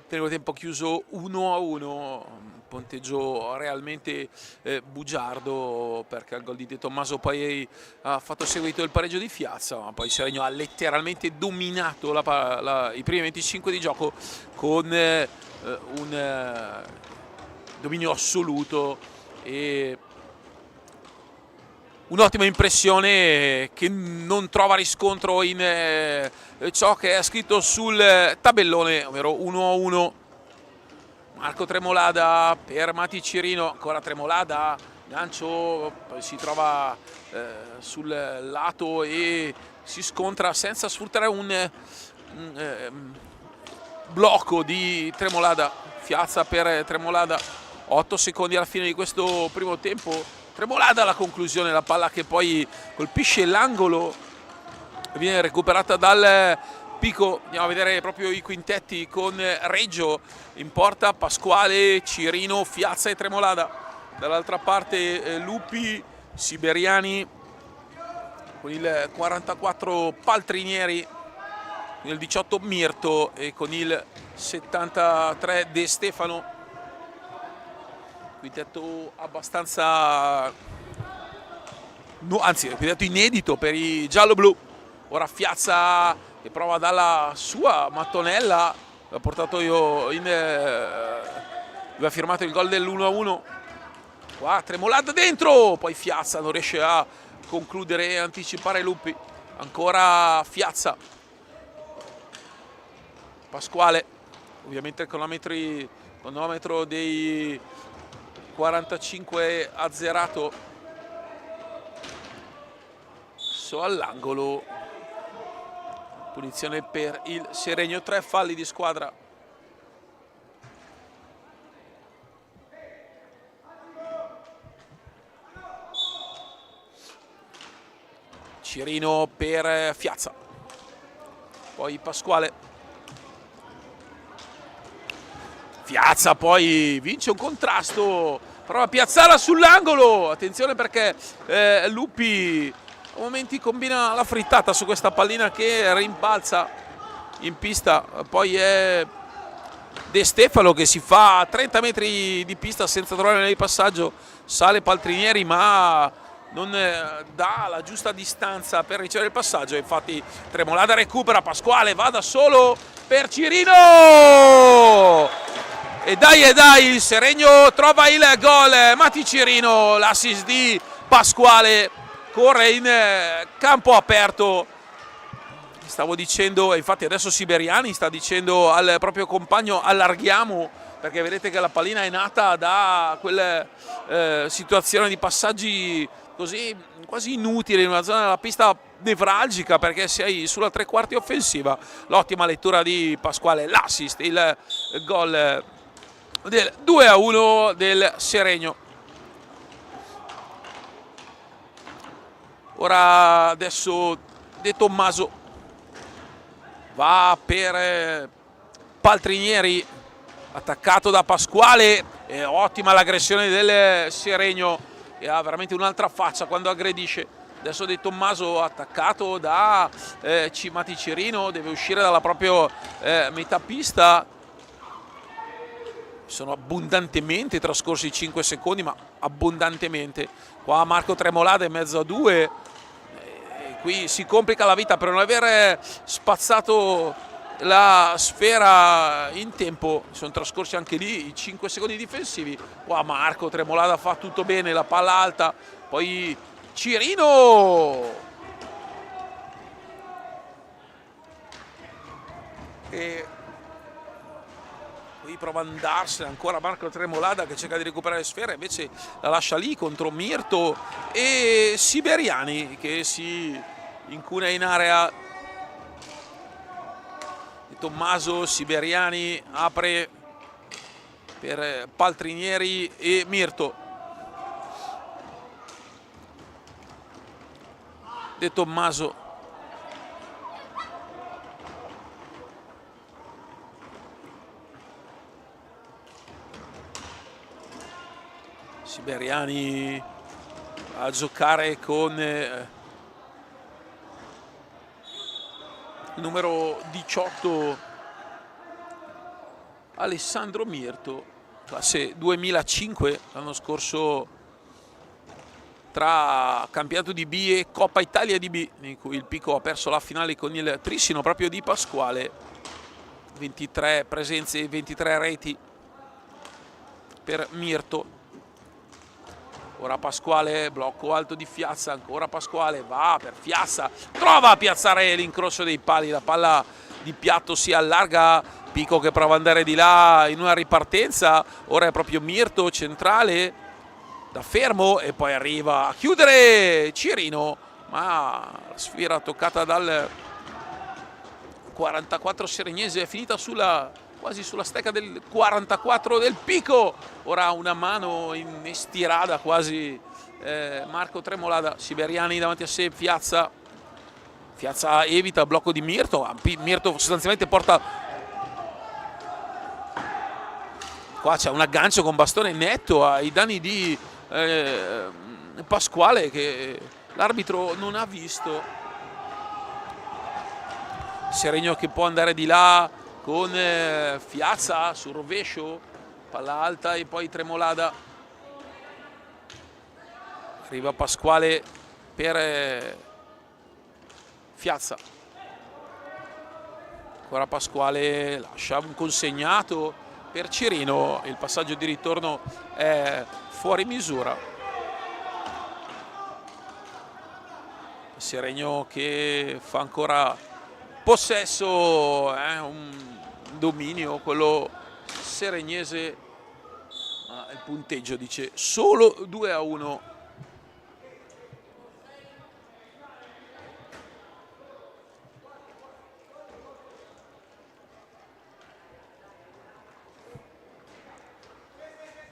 Primo tempo chiuso 1-1, un punteggio realmente bugiardo, perché al gol di De Tommaso poi ha fatto seguito il pareggio di Fiazza, ma poi Seregno ha letteralmente dominato i primi 25 di gioco con un dominio assoluto e un'ottima impressione che non trova riscontro in ciò che è scritto sul tabellone, ovvero 1-1. Marco Tremolada per Mati Cirino, ancora Tremolada, gancio, poi si trova sul lato e si scontra senza sfruttare un blocco di Tremolada. Fiazza per Tremolada, 8 secondi alla fine di questo primo tempo. Tremolada alla conclusione, la palla che poi colpisce l'angolo, viene recuperata dal Pico. Andiamo a vedere proprio i quintetti con Reggio in porta, Pasquale, Cirino, Fiazza e Tremolada. Dall'altra parte Lupi, Siberiani, con il 44 Paltrinieri, con il 18 Mirto e con il 73 De Stefano. Quintetto abbastanza, anzi quintetto inedito per i giallo-blu. Ora Fiazza che prova dalla sua mattonella, l'ho portato io in aveva firmato il gol dell'1-1. Qua Tremolada dentro, poi Fiazza non riesce a concludere e anticipare Lupi. Ancora Fiazza, Pasquale, ovviamente il cronometro dei 45 azzerato, all'angolo, punizione per il Seregno, 3 falli di squadra. Cirino per Fiazza, poi Pasquale. Fiazza poi vince un contrasto, prova a piazzarla sull'angolo, attenzione perché Lupi a momenti combina la frittata su questa pallina che rimbalza in pista. Poi è De Stefano che si fa 30 metri di pista senza trovare il passaggio, sale Paltrinieri ma non dà la giusta distanza per ricevere il passaggio. Infatti Tremolada recupera, Pasquale va da solo per Cirino e dai, il Seregno trova il gol. Mati Cirino, l'assist di Pasquale, corre in campo aperto. Stavo dicendo, infatti adesso Siberiani sta dicendo al proprio compagno allarghiamo, perché vedete che la pallina è nata da quelle situazioni di passaggi così quasi inutili in una zona della pista nevralgica, perché sei sulla tre quarti offensiva. L'ottima lettura di Pasquale, l'assist, il gol del 2-1 del Seregno. Ora adesso De Tommaso va per Paltrinieri, attaccato da Pasquale. Ottima l'aggressione del Seregno, che ha veramente un'altra faccia quando aggredisce. Adesso De Tommaso attaccato da Mati Cirino, deve uscire dalla propria metà pista. Sono abbondantemente trascorsi i 5 secondi, ma abbondantemente. Qua Marco Tremolada in mezzo a due. Qui si complica la vita per non aver spazzato la sfera in tempo. Sono trascorsi anche lì i 5 secondi difensivi. Qua Marco Tremolada fa tutto bene, la palla alta. Poi Cirino. E qui prova ad andarsene ancora Marco Tremolada che cerca di recuperare sfera, invece la lascia lì contro Mirto e Siberiani che si incuna in area. De Tommaso, Siberiani apre per Paltrinieri e Mirto. De Tommaso, Siberiani a giocare con il numero 18 Alessandro Mirto, classe 2005, l'anno scorso tra campionato di B e Coppa Italia di B, in cui il Pico ha perso la finale con il Trissino proprio di Pasquale. 23 presenze e 23 reti per Mirto. Ora Pasquale, blocco alto di Fiazza, ancora Pasquale, va per Fiazza, trova a piazzare l'incrocio dei pali, la palla di piatto si allarga, Pico che prova ad andare di là in una ripartenza, ora è proprio Mirto centrale, da fermo e poi arriva a chiudere Cirino, ma la sfera toccata dal 44 seregnese è finita quasi sulla stecca del 44 del Pico. Ora una mano in estirada quasi Marco Tremolada, Siberiani davanti a sé, Fiazza evita il blocco di Mirto, Mirto sostanzialmente porta, qua c'è un aggancio con bastone netto ai danni di Pasquale che l'arbitro non ha visto. Seregno che può andare di là con Fiazza sul rovescio, palla alta e poi Tremolada, arriva Pasquale per Fiazza, ancora Pasquale lascia un consegnato per Cirino, il passaggio di ritorno è fuori misura. Seregno che fa ancora possesso, un dominio quello seregnese, ma il punteggio dice solo 2-1.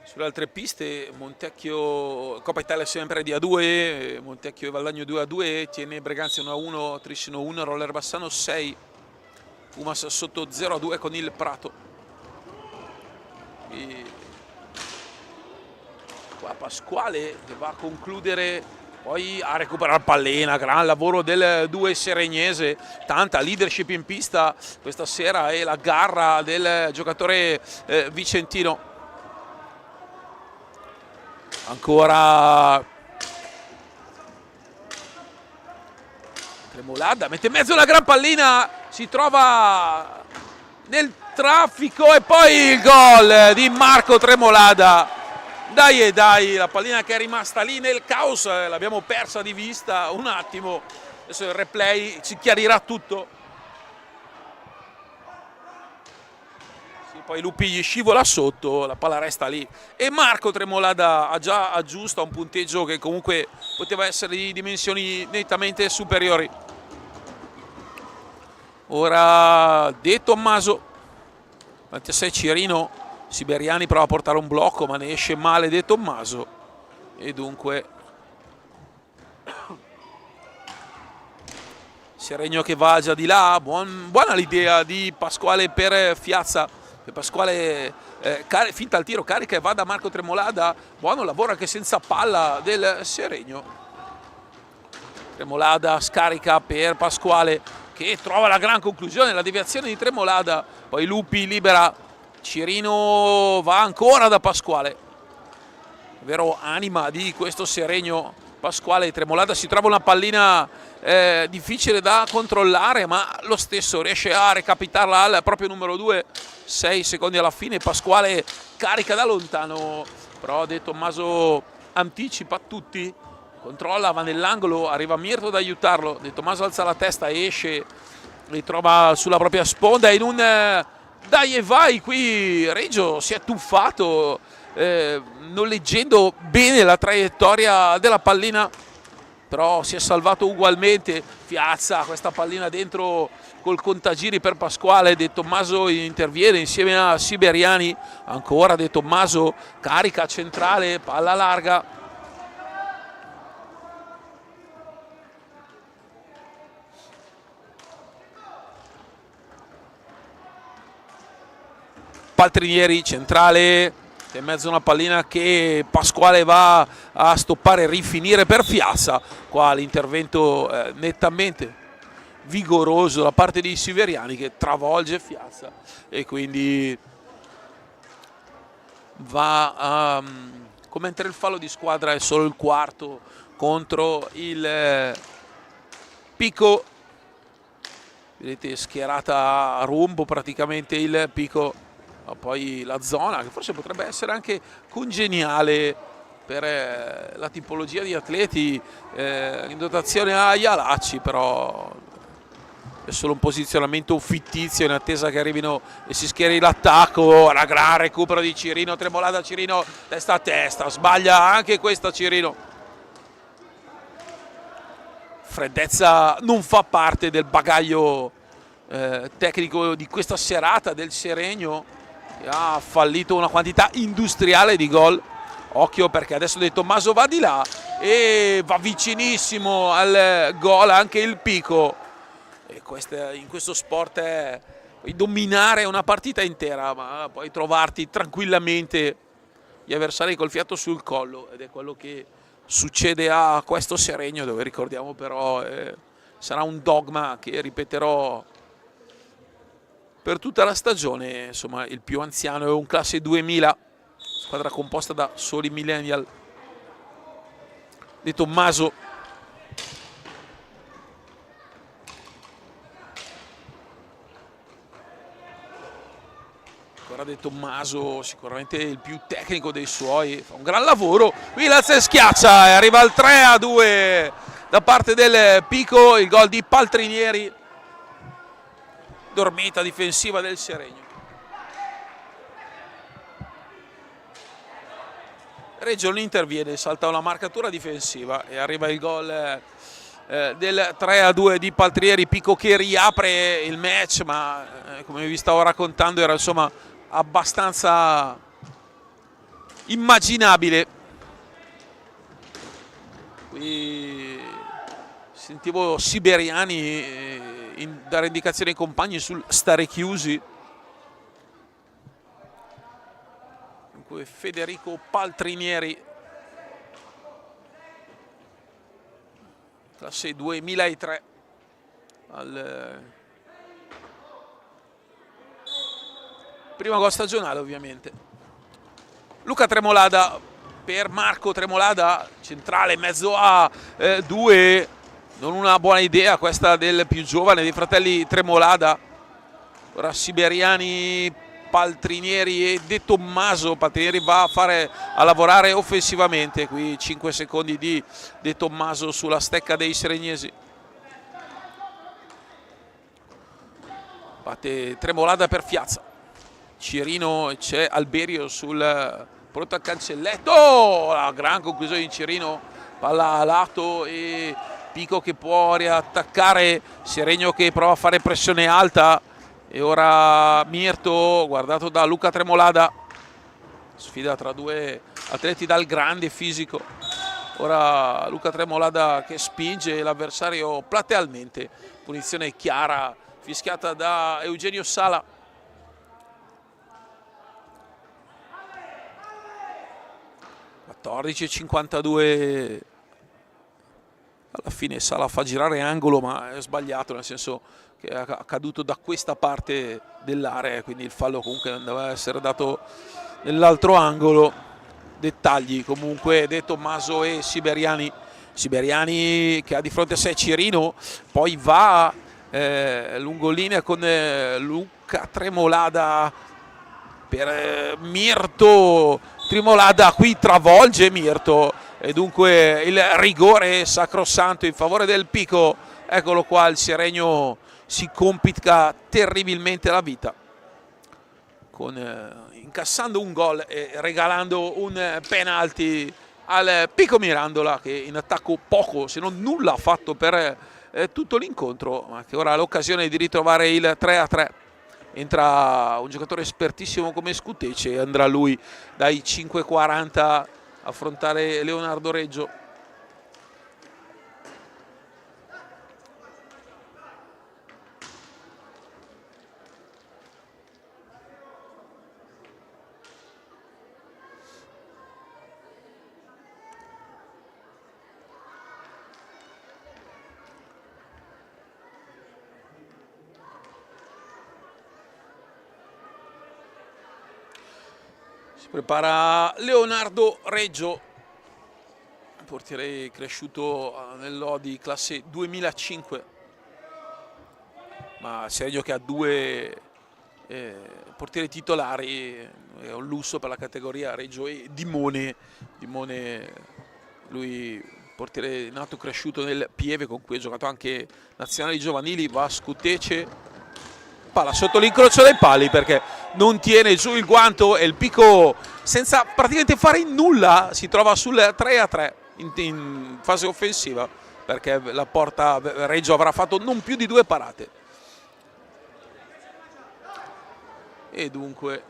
Sulle altre piste Montecchio, Coppa Italia sempre di A2, Montecchio e Valdagno 2-2, tiene Breganzi 1-1, Trissino 1, Roller Bassano 6, Pumas sotto 0-2 con il Prato. E qua Pasquale che va a concludere, poi a recuperare pallina, gran lavoro del 2 seregnese, tanta leadership in pista questa sera e la garra del giocatore vicentino. Ancora Tremolada, mette in mezzo una gran pallina, si trova nel traffico e poi il gol di Marco Tremolada. Dai, la pallina che è rimasta lì nel caos, l'abbiamo persa di vista un attimo, adesso il replay ci chiarirà tutto. Poi Lupi gli scivola sotto, la palla resta lì e Marco Tremolada ha già aggiusta un punteggio che comunque poteva essere di dimensioni nettamente superiori. Ora De Tommaso, davanti a sé Cirino, Siberiani prova a portare un blocco ma ne esce male De Tommaso e dunque Seregno che va già di là, buona l'idea di Pasquale per Fiazza. Pasquale finta il tiro, carica e va da Marco Tremolada, buono lavoro anche senza palla del Seregno. Tremolada scarica per Pasquale che trova la gran conclusione, la deviazione di Tremolada, poi Lupi libera, Cirino va ancora da Pasquale, vero anima di questo Seregno Pasquale. Tremolada si trova una pallina difficile da controllare ma lo stesso riesce a recapitarla al proprio numero 2, 6 secondi alla fine, Pasquale carica da lontano, però De Tommaso anticipa tutti, controlla, va nell'angolo, arriva Mirto ad aiutarlo, De Tommaso alza la testa, esce, li trova sulla propria sponda in un dai e vai, qui Reggio si è tuffato noleggendo bene la traiettoria della pallina, però si è salvato ugualmente. Fiazza questa pallina dentro col contagiri per Pasquale, De Tommaso interviene insieme a Siberiani, ancora De Tommaso carica centrale, palla larga, Paltrinieri centrale, in mezzo a una pallina che Pasquale va a stoppare e rifinire per Fiassa. Qua l'intervento nettamente vigoroso da parte dei siveriani che travolge Fiassa e quindi va a commettere il fallo di squadra. È solo il quarto contro il Pico. Vedete schierata a rombo praticamente il Pico, ma poi la zona che forse potrebbe essere anche congeniale per la tipologia di atleti in dotazione a Ialacci, però è solo un posizionamento fittizio in attesa che arrivino e si schieri l'attacco. Ora gran recupero di Cirino, Tremolada, Cirino testa a testa, sbaglia anche questa Cirino. Freddezza non fa parte del bagaglio tecnico di questa serata del Seregno, che ha fallito una quantità industriale di gol. Occhio perché adesso De Tommaso va di là e va vicinissimo al gol anche il Pico. E in questo sport puoi dominare una partita intera, ma puoi trovarti tranquillamente gli avversari col fiato sul collo, ed è quello che succede a questo Seregno, dove ricordiamo però sarà un dogma che ripeterò per tutta la stagione. Insomma, il più anziano è un classe 2000, squadra composta da soli millennial. De Tommaso ancora De Tommaso, sicuramente il più tecnico dei suoi, fa un gran lavoro. Vilaz schiaccia e arriva al 3-2 da parte del Pico, il gol di Paltrinieri. Dormita difensiva del Seregno. Reggio non interviene, salta una marcatura difensiva e arriva il gol del 3-2 di Paltrinieri. Pico che riapre il match, ma come vi stavo raccontando era insomma abbastanza immaginabile. Qui sentivo siberiani dare indicazioni ai compagni sul stare chiusi. Dunque Federico Paltrinieri, classe 2003, al primo gol stagionale ovviamente. Luca Tremolada per Marco Tremolada, centrale in mezzo a due. Non una buona idea questa del più giovane dei fratelli Tremolada. Ora siberiani, Paltrinieri e De Tommaso. Paltrinieri va a lavorare offensivamente. Qui 5 secondi di De Tommaso sulla stecca dei seregnesi. Batte Tremolada per Fiazza. Cirino, c'è Alberio pronto al cancelletto. La gran conclusione di Cirino, palla a lato e Pico che può riattaccare. Seregno che prova a fare pressione alta e ora Mirto, guardato da Luca Tremolada, sfida tra due atleti dal grande fisico. Ora Luca Tremolada che spinge l'avversario platealmente, punizione chiara fischiata da Eugenio Sala. (14:52). Alla fine Sala fa girare angolo, ma è sbagliato, nel senso che è caduto da questa parte dell'area, quindi il fallo comunque doveva essere dato nell'altro angolo. Dettagli comunque De Tommaso e Siberiani che ha di fronte a sé Cirino, poi va lungolinea con Luca Tremolada per Mirto. Tremolada qui travolge Mirto e dunque il rigore sacrosanto in favore del Pico. Eccolo qua, il Seregno si complica terribilmente la vita incassando un gol e regalando un penalty al Pico Mirandola, che in attacco poco se non nulla ha fatto per tutto l'incontro, ma che ora ha l'occasione di ritrovare il 3-3. Entra un giocatore espertissimo come Scutece e andrà lui dai 5:40 a affrontare Leonardo Reggio. Prepara Leonardo Reggio, portiere cresciuto nell'Odi classe 2005, ma Seregno che ha due portieri titolari, è un lusso per la categoria. Reggio e Dimone. Dimone, lui portiere nato e cresciuto nel Pieve, con cui ha giocato anche nazionali giovanili. Va Scutece, palla sotto l'incrocio dei pali perché non tiene giù il guanto e il Pico, senza praticamente fare nulla, si trova sul 3-3 in fase offensiva, perché la porta Reggio avrà fatto non più di 2 parate. E dunque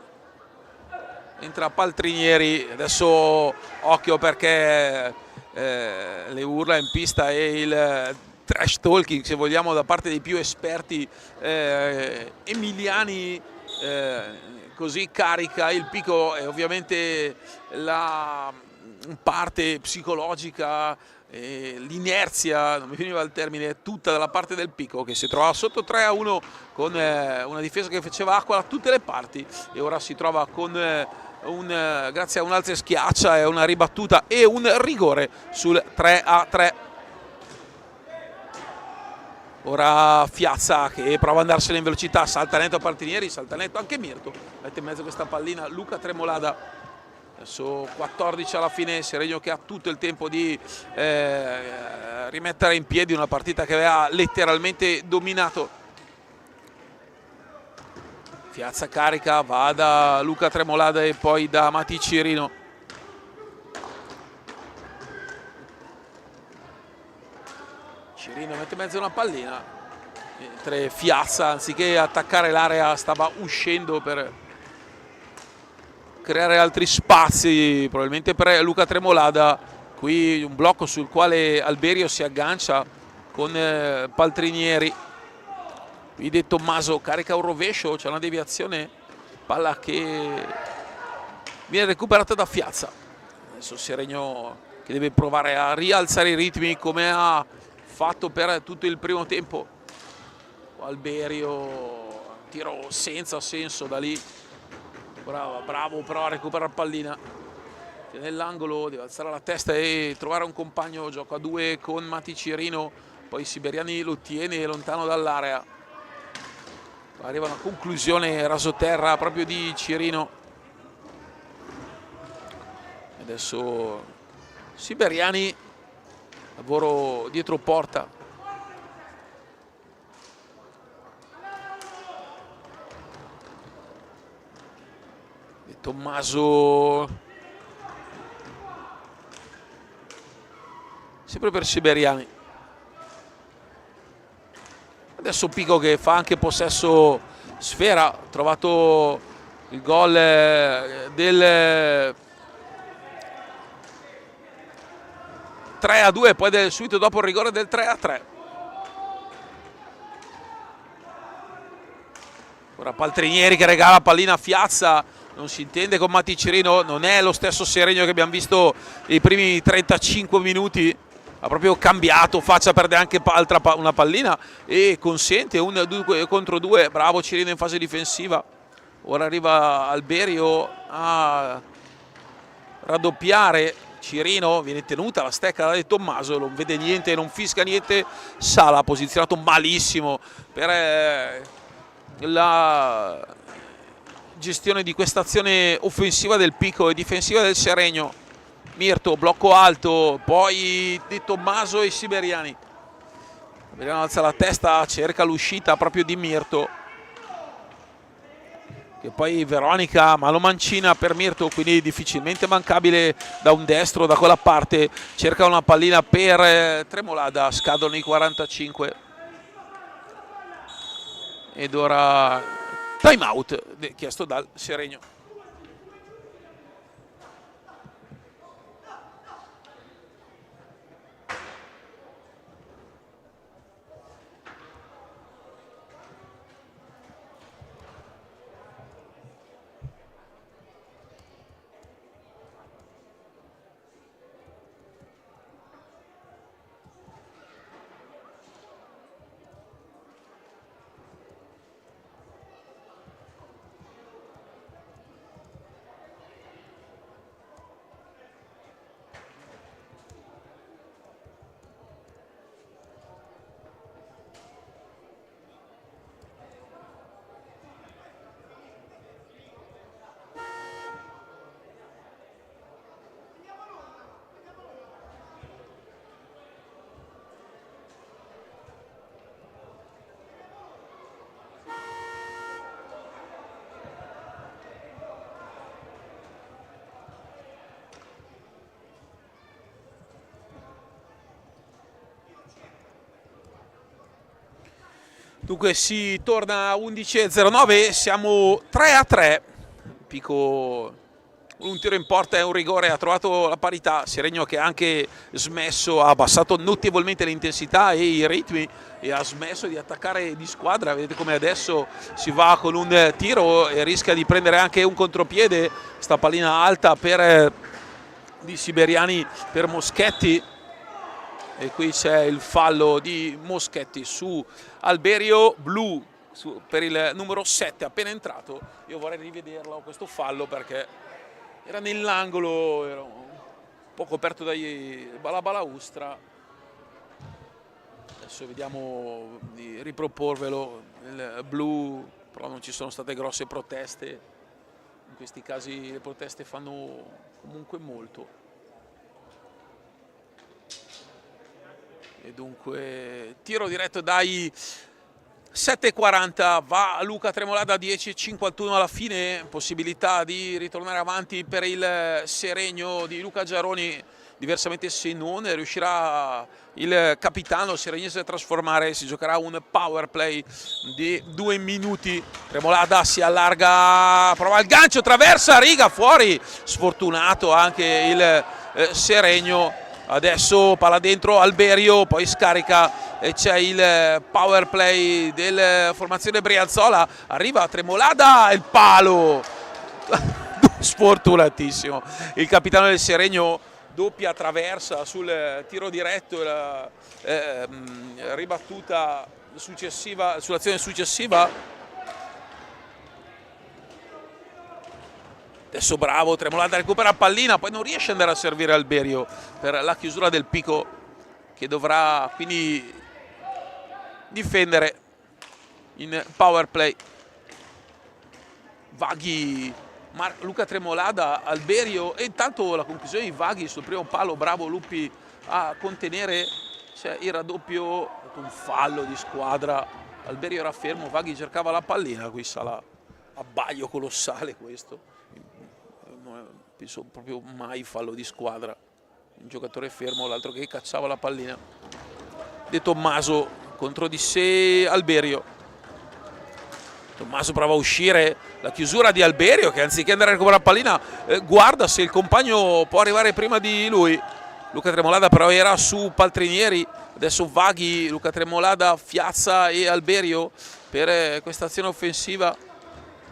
entra Paltrinieri. Adesso occhio, perché le urla in pista e il trash talking, se vogliamo, da parte dei più esperti emiliani, così carica il Pico, e ovviamente la parte psicologica, l'inerzia, non mi veniva il termine, tutta dalla parte del Pico, che si trovava sotto 3-1 con una difesa che faceva acqua da tutte le parti, e ora si trova con grazie a un'altra schiaccia e una ribattuta e un rigore sul 3-3. Ora Fiazza che prova ad andarsene in velocità, salta netto a Paltrinieri, salta netto anche Mirto, mette in mezzo questa pallina Luca Tremolada. Adesso 14 alla fine, Seregno che ha tutto il tempo di rimettere in piedi una partita che aveva letteralmente dominato. Fiazza carica, va da Luca Tremolada e poi da Mati Cirino. Cirino mette in mezzo una pallina, mentre Fiazza, anziché attaccare l'area, stava uscendo per creare altri spazi, probabilmente per Luca Tremolada. Qui un blocco sul quale Alberio si aggancia con Paltrinieri. Qui De Tommaso carica un rovescio, c'è una deviazione, palla che viene recuperata da Fiazza. Adesso Seregno che deve provare a rialzare i ritmi come ha fatto per tutto il primo tempo. Alberio, tiro senza senso da lì. Bravo però a recuperare pallina. Nell'angolo deve alzare la testa e trovare un compagno. Gioco a 2 con Mati Cirino, poi Siberiani lo tiene lontano dall'area. Arriva una conclusione rasoterra proprio di Cirino. Adesso Siberiani, lavoro dietro porta. De Tommaso, sempre per Siberiani. Adesso Pico che fa anche possesso sfera, ha trovato il gol del 3-2, poi subito dopo il rigore del 3-3. Ora Paltrinieri che regala pallina a Fiazza, non si intende con Mati Cirino, non è lo stesso Seregno che abbiamo visto nei primi 35 minuti. Ha proprio cambiato faccia, perde anche una pallina e consente un 2 contro 2. Bravo Cirino in fase difensiva. Ora arriva Alberio a raddoppiare. Cirino, viene tenuta la stecca da De Tommaso, non vede niente, non fischia niente. Sala posizionato malissimo per la gestione di questa azione offensiva del Pico e difensiva del Seregno. Mirto, blocco alto, poi De Tommaso e Siberiani. Siberiani alza la testa, cerca l'uscita proprio di Mirto, che poi Veronica ma lo mancina per Mirto, quindi difficilmente mancabile da un destro da quella parte. Cerca una pallina per Tremolada, scadono i 45 ed ora time out chiesto dal Seregno. Dunque si torna a 11:09, siamo 3-3. Pico, un tiro in porta e un rigore, ha trovato la parità. Seregno che ha anche smesso, ha abbassato notevolmente l'intensità e i ritmi e ha smesso di attaccare di squadra. Vedete come adesso si va con un tiro e rischia di prendere anche un contropiede. Sta pallina alta di Siberiani per Moschetti. E qui c'è il fallo di Moschetti su Alberio Blu per il numero 7 appena entrato. Io vorrei rivederlo questo fallo perché era nell'angolo, era un po' coperto dalla balaustra. Adesso vediamo di riproporvelo. Il Blu, però non ci sono state grosse proteste. In questi casi le proteste fanno comunque molto. E dunque tiro diretto dai 7:40, va Luca Tremolada, 10:51 alla fine, possibilità di ritornare avanti per il Seregno di Luca Giaroni. Diversamente, se non riuscirà il capitano seregnese a trasformare, si giocherà un power play di 2 minuti. Tremolada si allarga, prova il gancio, traversa, riga, fuori, sfortunato anche il Seregno. Adesso palla dentro Alberio, poi scarica e c'è il power play della formazione Brianzola. Arriva Tremolada, il palo sfortunatissimo. Il capitano del Seregno doppia traversa sul tiro diretto, la ribattuta successiva, sull'azione successiva. Adesso bravo, Tremolada recupera pallina, poi non riesce ad andare a servire Alberio per la chiusura del Pico, che dovrà quindi difendere in power play. Vaghi, Luca Tremolada, Alberio, e intanto la conclusione di Vaghi sul primo palo, bravo Luppi a contenere. C'è il raddoppio, un fallo di squadra. Alberio era fermo, Vaghi cercava la pallina, qui sarà abbaglio colossale questo. Penso proprio mai fallo di squadra, un giocatore fermo, l'altro che cacciava la pallina. De Tommaso contro di sé Alberio. Tommaso prova a uscire, la chiusura di Alberio che anziché andare a recuperare la pallina guarda se il compagno può arrivare prima di lui. Luca Tremolada però era su Paltrinieri, adesso Vaghi, Luca Tremolada, Fiazza e Alberio per questa azione offensiva.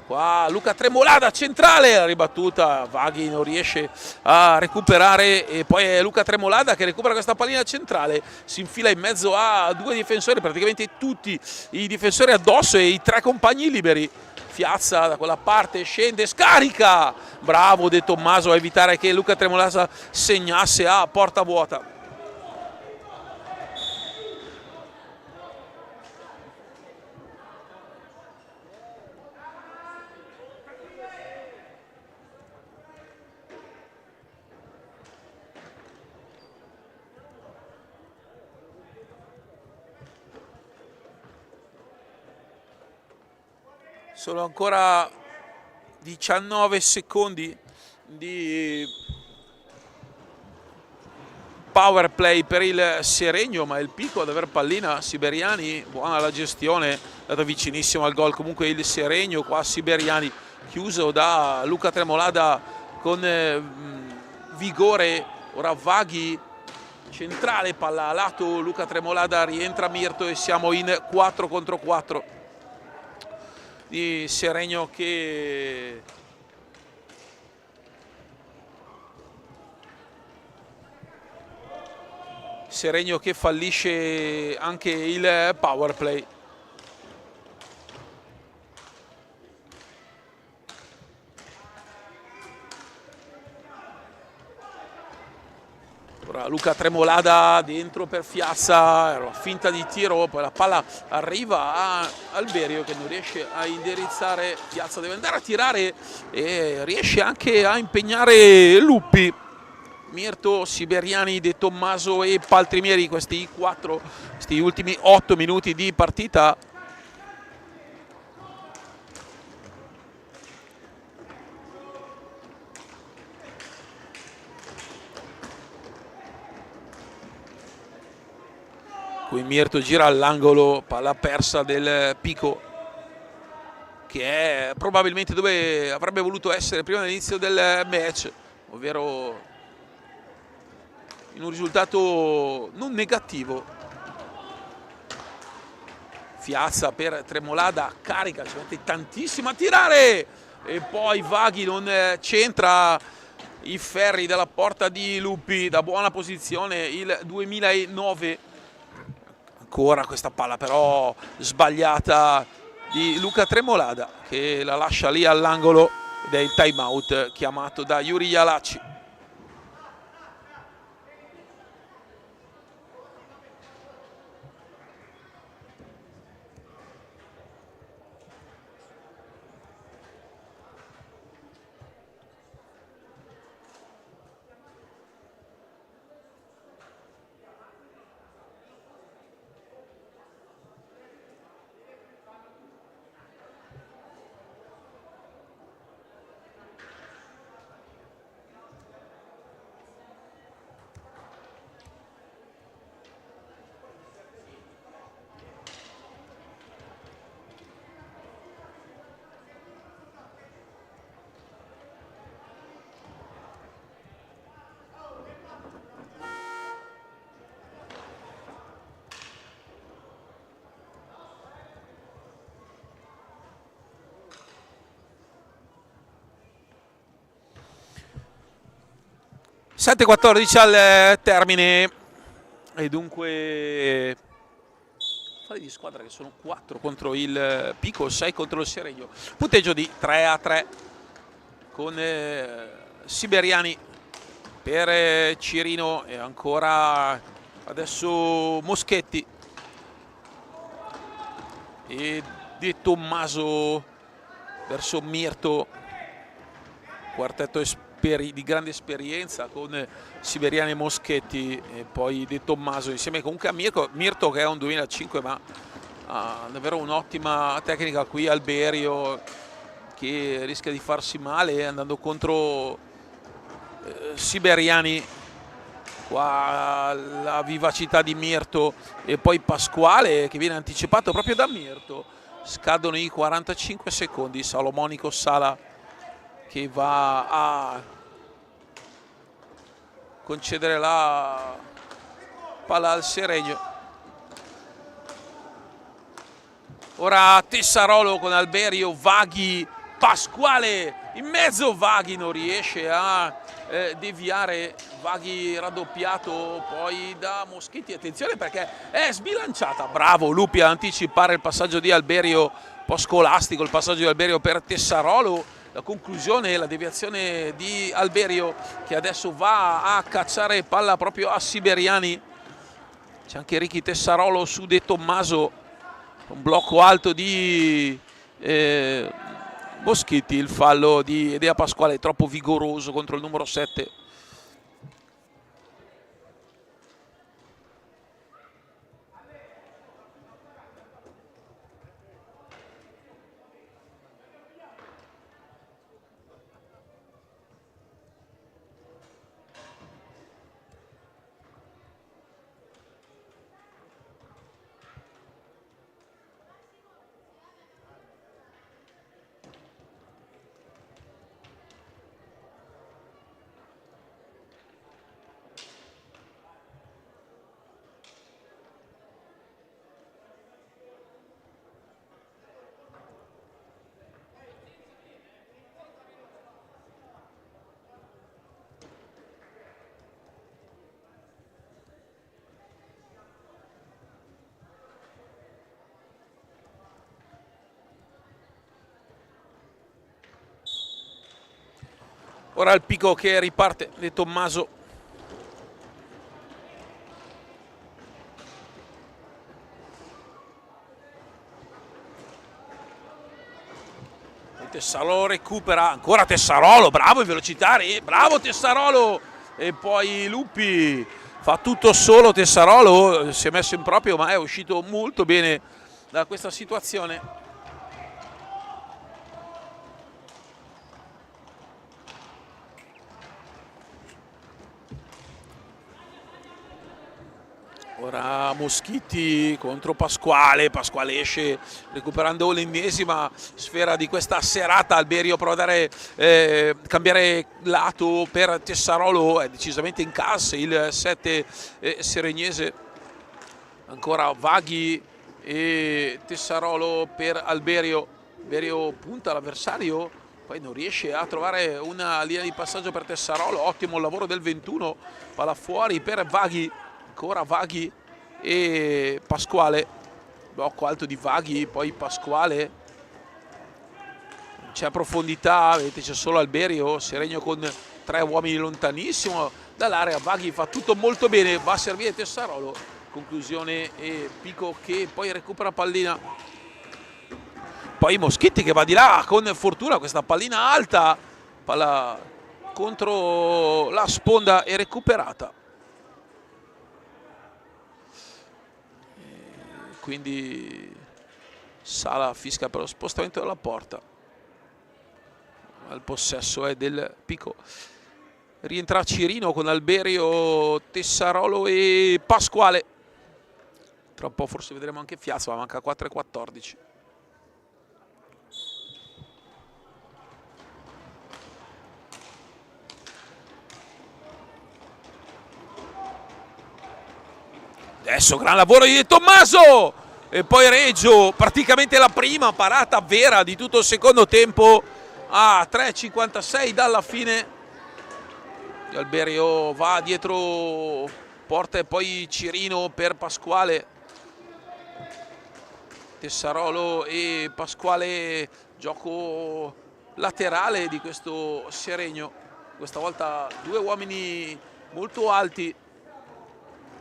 Qua Luca Tremolada centrale, la ribattuta, Vaghi non riesce a recuperare e poi è Luca Tremolada che recupera questa pallina centrale, si infila in mezzo a due difensori, praticamente tutti i difensori addosso e i tre compagni liberi. Fiazza da quella parte scende, scarica, bravo De Tommaso a evitare che Luca Tremolada segnasse a porta vuota. Sono ancora 19 secondi di power play per il Seregno, ma il Pico ad aver pallina. Siberiani, buona la gestione, è andato vicinissimo al gol comunque il Seregno. Qua Siberiani chiuso da Luca Tremolada con vigore. Ora Vaghi centrale, palla a lato, Luca Tremolada, rientra Mirto e siamo in 4 contro 4 di Seregno che fallisce anche il power play. Ora Luca Tremolada dentro per Fiazza, era finta di tiro, poi la palla arriva a Alberio che non riesce a indirizzare. Fiazza deve andare a tirare e riesce anche a impegnare Luppi. Mirto, Siberiani, De Tommaso e Paltrinieri, questi ultimi 8 minuti di partita. Qui Mirto gira all'angolo, palla persa del Pico, che è probabilmente dove avrebbe voluto essere prima dell'inizio del match, ovvero in un risultato non negativo. Fiazza per Tremolada, carica, ci mette tantissimo a tirare e poi Vaghi non centra i ferri della porta di Lupi da buona posizione. Il 2009, ancora questa palla però sbagliata di Luca Tremolada, che la lascia lì all'angolo, ed è il time out chiamato da Yuri Jalaci. (7:14) al termine, e dunque falli di squadra che sono 4 contro il Pico, 6 contro il Seregno. Punteggio di 3-3 con Siberiani per Cirino e ancora adesso Moschetti e De Tommaso verso Mirto, quartetto di grande esperienza con Siberiani e Moschetti, e poi De Tommaso insieme comunque a Mirto, che è un 2005 ma ha davvero un'ottima tecnica. Qui Alberio che rischia di farsi male andando contro Siberiani. Qua la vivacità di Mirto e poi Pasquale che viene anticipato proprio da Mirto. Scadono i 45 secondi, Salomonico Sala che va a concedere la palla al Seregno. Ora Tessarolo con Alberio, Vaghi, Pasquale in mezzo. Vaghi non riesce a deviare, Vaghi raddoppiato poi da Moschetti. Attenzione perché è sbilanciata, bravo Lupi a anticipare il passaggio di Alberio, un po' scolastico il passaggio di Alberio per Tessarolo. La conclusione e la deviazione di Alberio che adesso va a cacciare palla proprio a Siberiani. C'è anche Ricky Tessarolo su De Tommaso, un blocco alto di Moschetti. Il fallo di Edea Pasquale è troppo vigoroso contro il numero 7. Ora il Pico che riparte, De Tommaso. Tessarolo recupera, ancora Tessarolo, bravo in velocità, bravo Tessarolo. E poi Lupi fa tutto solo. Tessarolo si è messo in proprio ma è uscito molto bene da questa situazione. Ora Moschitti contro Pasquale, Pasquale esce recuperando l'ennesima sfera di questa serata. Alberio prova a dare, cambiare lato per Tessarolo, è decisamente in cassa il 7 seregnese. Ancora Vaghi e Tessarolo per Alberio. Alberio punta l'avversario, poi non riesce a trovare una linea di passaggio per Tessarolo. Ottimo lavoro del 21, palla fuori per Vaghi. Ancora Vaghi e Pasquale, blocco alto di Vaghi, poi Pasquale, c'è profondità, vedete c'è solo Alberio, Seregno con 3 uomini lontanissimo dall'area. Vaghi fa tutto molto bene, va a servire Tessarolo, conclusione e Pico che poi recupera pallina, poi Moschitti che va di là con fortuna, questa pallina alta, palla contro la sponda e recuperata. Quindi Sala fischia per lo spostamento della porta. Il possesso è del Pico. Rientra Cirino con Alberio, Tessarolo e Pasquale. Tra un po' forse vedremo anche Fiazza, ma manca 4:14. Adesso gran lavoro di De Tommaso e poi Reggio, praticamente la prima parata vera di tutto il secondo tempo a 3:56 dalla fine. Alberio va dietro porta e poi Cirino per Pasquale. Tessarolo e Pasquale, gioco laterale di questo Seregno. Questa volta 2 uomini molto alti.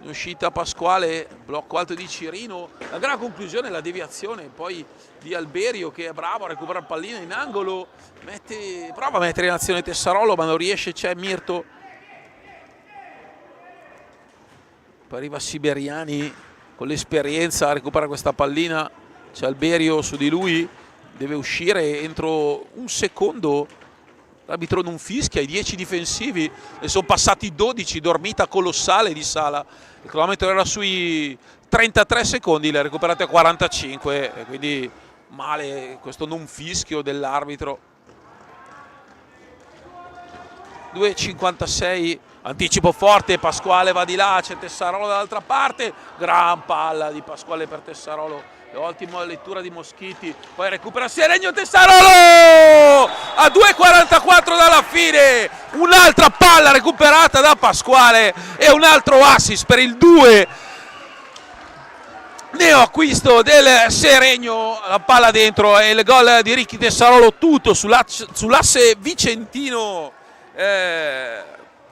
In uscita Pasquale, blocco alto di Cirino, la gran conclusione, la deviazione poi di Alberio che è bravo a recuperare pallina in angolo, prova a mettere in azione Tessarolo ma non riesce, c'è Mirto. Poi arriva Siberiani con l'esperienza a recuperare questa pallina, c'è Alberio su di lui, deve uscire entro un secondo. L'arbitro non fischia, i 10 difensivi e sono passati 12, dormita colossale di Sala. Il cronometro era sui 33 secondi, le ha recuperate a 45, quindi male questo non fischio dell'arbitro. 2:56, anticipo forte, Pasquale va di là, c'è Tessarolo dall'altra parte, gran palla di Pasquale per Tessarolo. Ottima lettura di Moschitti, poi recupera Seregno, Tessarolo a 2:44 dalla fine, un'altra palla recuperata da Pasquale e un altro assist per il 2 neoacquisto del Seregno. La palla dentro e il gol di Ricky Tessarolo, tutto sull'asse vicentino.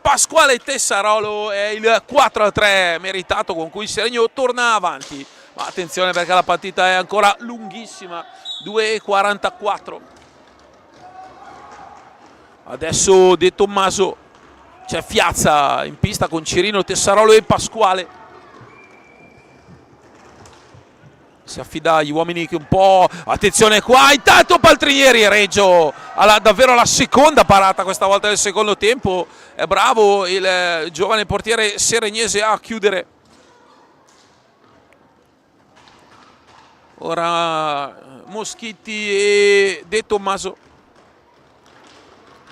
Pasquale Tessarolo è il 4-3 meritato con cui il Seregno torna avanti. Ma attenzione perché la partita è ancora lunghissima, 2:44. Adesso De Tommaso, c'è Fiazza in pista con Cirino, Tessarolo e Pasquale. Si affida agli uomini che un po'... Attenzione qua, intanto Paltrinieri, Reggio, davvero la seconda parata questa volta del secondo tempo. È bravo il giovane portiere seregnese a chiudere. Ora Moschitti e De Tommaso.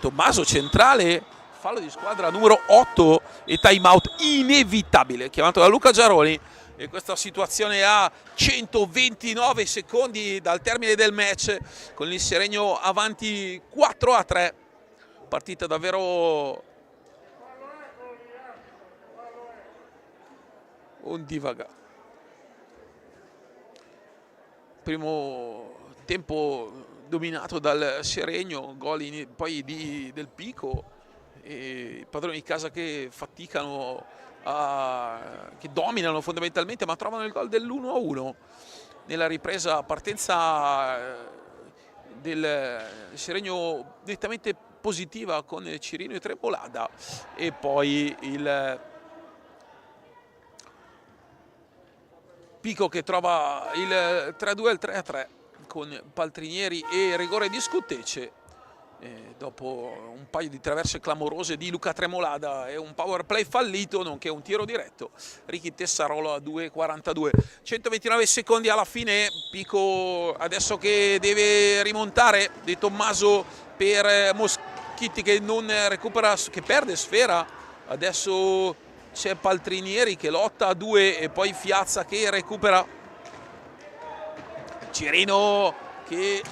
Tommaso centrale, fallo di squadra numero 8 e time out inevitabile chiamato da Luca Giaroni. E questa situazione a 129 secondi dal termine del match con il Seregno avanti 4-3. Partita davvero un divaga. Primo tempo dominato dal Seregno, gol poi del Pico e i padroni di casa che faticano, che dominano fondamentalmente ma trovano il gol dell'1-1 nella ripresa, partenza del Seregno nettamente positiva con Cirino e Tremolada e poi il Pico che trova il 3-2 e il 3-3 con Paltrinieri e rigore di Scuttece. dopo un paio di traverse clamorose di Luca Tremolada e un power play fallito, nonché un tiro diretto, Ricky Tessarolo a 2,42. 129 secondi alla fine, Pico adesso che deve rimontare, De Tommaso per Moschetti che non recupera, che perde sfera, adesso c'è Paltrinieri che lotta a 2 e poi Fiazza che recupera, Cirino che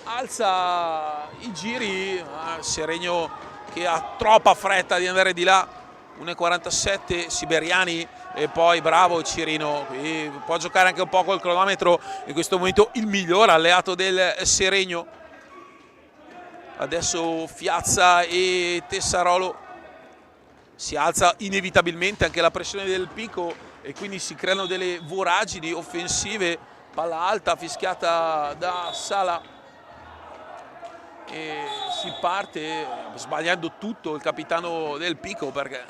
alza i giri, Seregno che ha troppa fretta di andare di là, 1,47 Siberiani e poi bravo Cirino, qui può giocare anche un po' col cronometro, in questo momento il miglior alleato del Seregno. Adesso Fiazza e Tessarolo, si alza inevitabilmente anche la pressione del Pico e quindi si creano delle voragini offensive, palla alta fischiata da Sala e si parte sbagliando tutto il capitano del Pico, perché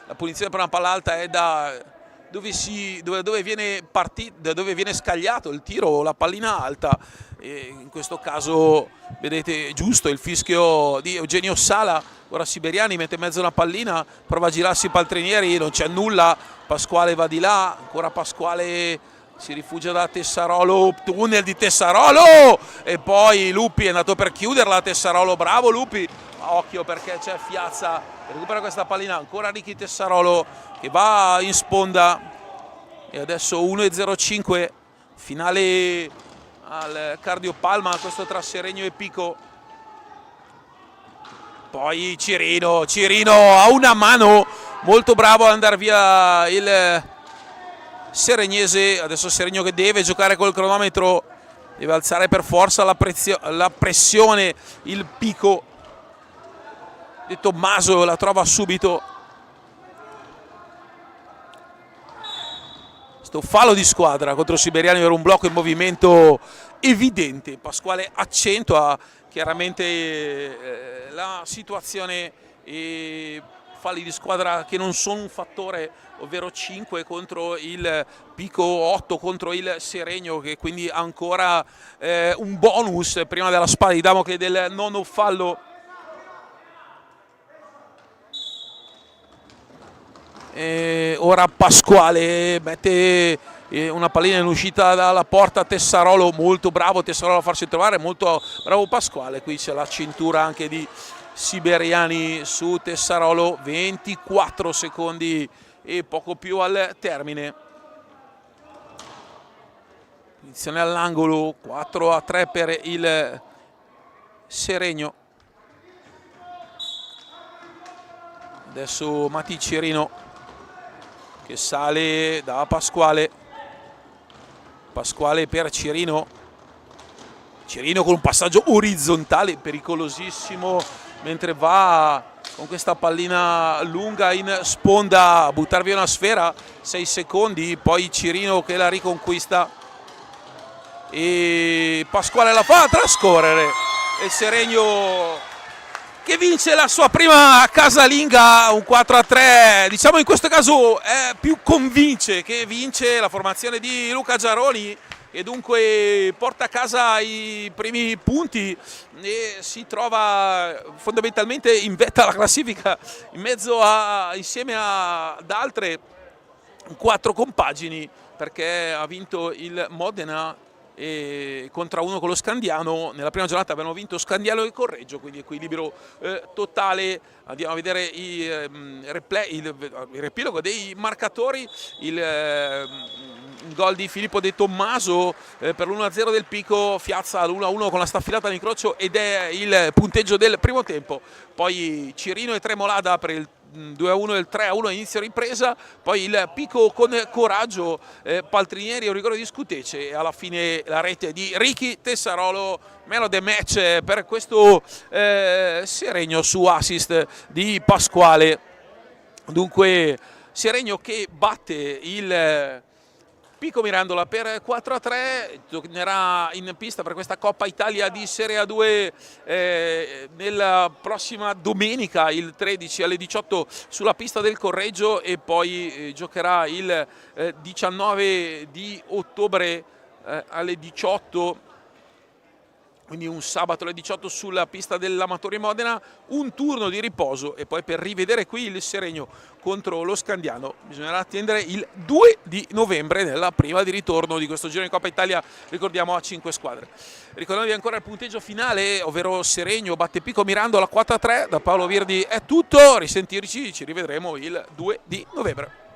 la punizione per una palla alta è da dove viene scagliato il tiro o la pallina alta, e in questo caso vedete giusto il fischio di Eugenio Sala. Ora Siberiani mette in mezzo una pallina, prova a girarsi Paltrinieri, non c'è nulla, Pasquale va di là, ancora Pasquale si rifugia da Tessarolo, tunnel di Tessarolo e poi Lupi è andato per chiuderla, Tessarolo, bravo Lupi, occhio perché c'è Fiazza che recupera questa pallina, ancora Ricky Tessarolo che va in sponda e adesso 1,05 finale al Cardiopalma, questo tra Seregno e Pico. Poi Cirino a una mano, molto bravo ad andare via il seregnese. Adesso Seregno che deve giocare col cronometro, deve alzare per forza la pressione, il Pico. De Tommaso la trova subito. Sto fallo di squadra contro Siberiani per un blocco in movimento evidente. Pasquale accentua chiaramente la situazione e falli di squadra che non sono un fattore, ovvero 5 contro il Pico, 8 contro il Seregno, che quindi ancora un bonus prima della spada di Damocle del nono fallo. Ora Pasquale mette una pallina in uscita dalla porta, Tessarolo, molto bravo Tessarolo a farsi trovare, molto bravo Pasquale. Qui c'è la cintura anche di Siberiani su Tessarolo, 24 secondi e poco più al termine. Punizione all'angolo, 4-3 per il Seregno. Adesso Matti Cirino che sale da Pasquale per Cirino con un passaggio orizzontale pericolosissimo, mentre va con questa pallina lunga in sponda a buttar via una sfera, 6 secondi, poi Cirino che la riconquista e Pasquale la fa trascorrere e il Seregno che vince la sua prima casalinga, un 4-3, diciamo in questo caso è più convince che vince la formazione di Luca Giaroni e dunque porta a casa i primi punti e si trova fondamentalmente in vetta alla classifica in mezzo insieme ad altre 4 compagini, perché ha vinto il Modena e contra uno con lo Scandiano. Nella prima giornata avevano vinto Scandiano e Correggio, quindi equilibrio totale. Andiamo a vedere il riepilogo dei marcatori. Il gol di Filippo De Tommaso per l'1-0 del Pico, Fiazza all'1-1 con la staffilata di Croccio ed è il punteggio del primo tempo. Poi Cirino e Tremolada per il 2-1 e il 3-1 inizio ripresa, poi il Pico con coraggio, Paltrinieri e un rigore di Scutece e alla fine la rete di Ricky Tessarolo, man of the match per questo Seregno su assist di Pasquale. Dunque Seregno che batte il Pico Mirandola per 4-3, tornerà in pista per questa Coppa Italia di Serie A2 nella prossima domenica, il 13 alle 18 sulla pista del Correggio e poi giocherà il 19 di ottobre alle 18 quindi un sabato alle 18 sulla pista dell'Amatori Modena, un turno di riposo e poi per rivedere qui il Seregno contro lo Scandiano bisognerà attendere il 2 di novembre nella prima di ritorno di questo giro di Coppa Italia, ricordiamo a 5 squadre. Ricordatevi ancora il punteggio finale, ovvero Seregno batte Pico Mirandola 4-3, da Paolo Virdi è tutto, risentirci, ci rivedremo il 2 di novembre.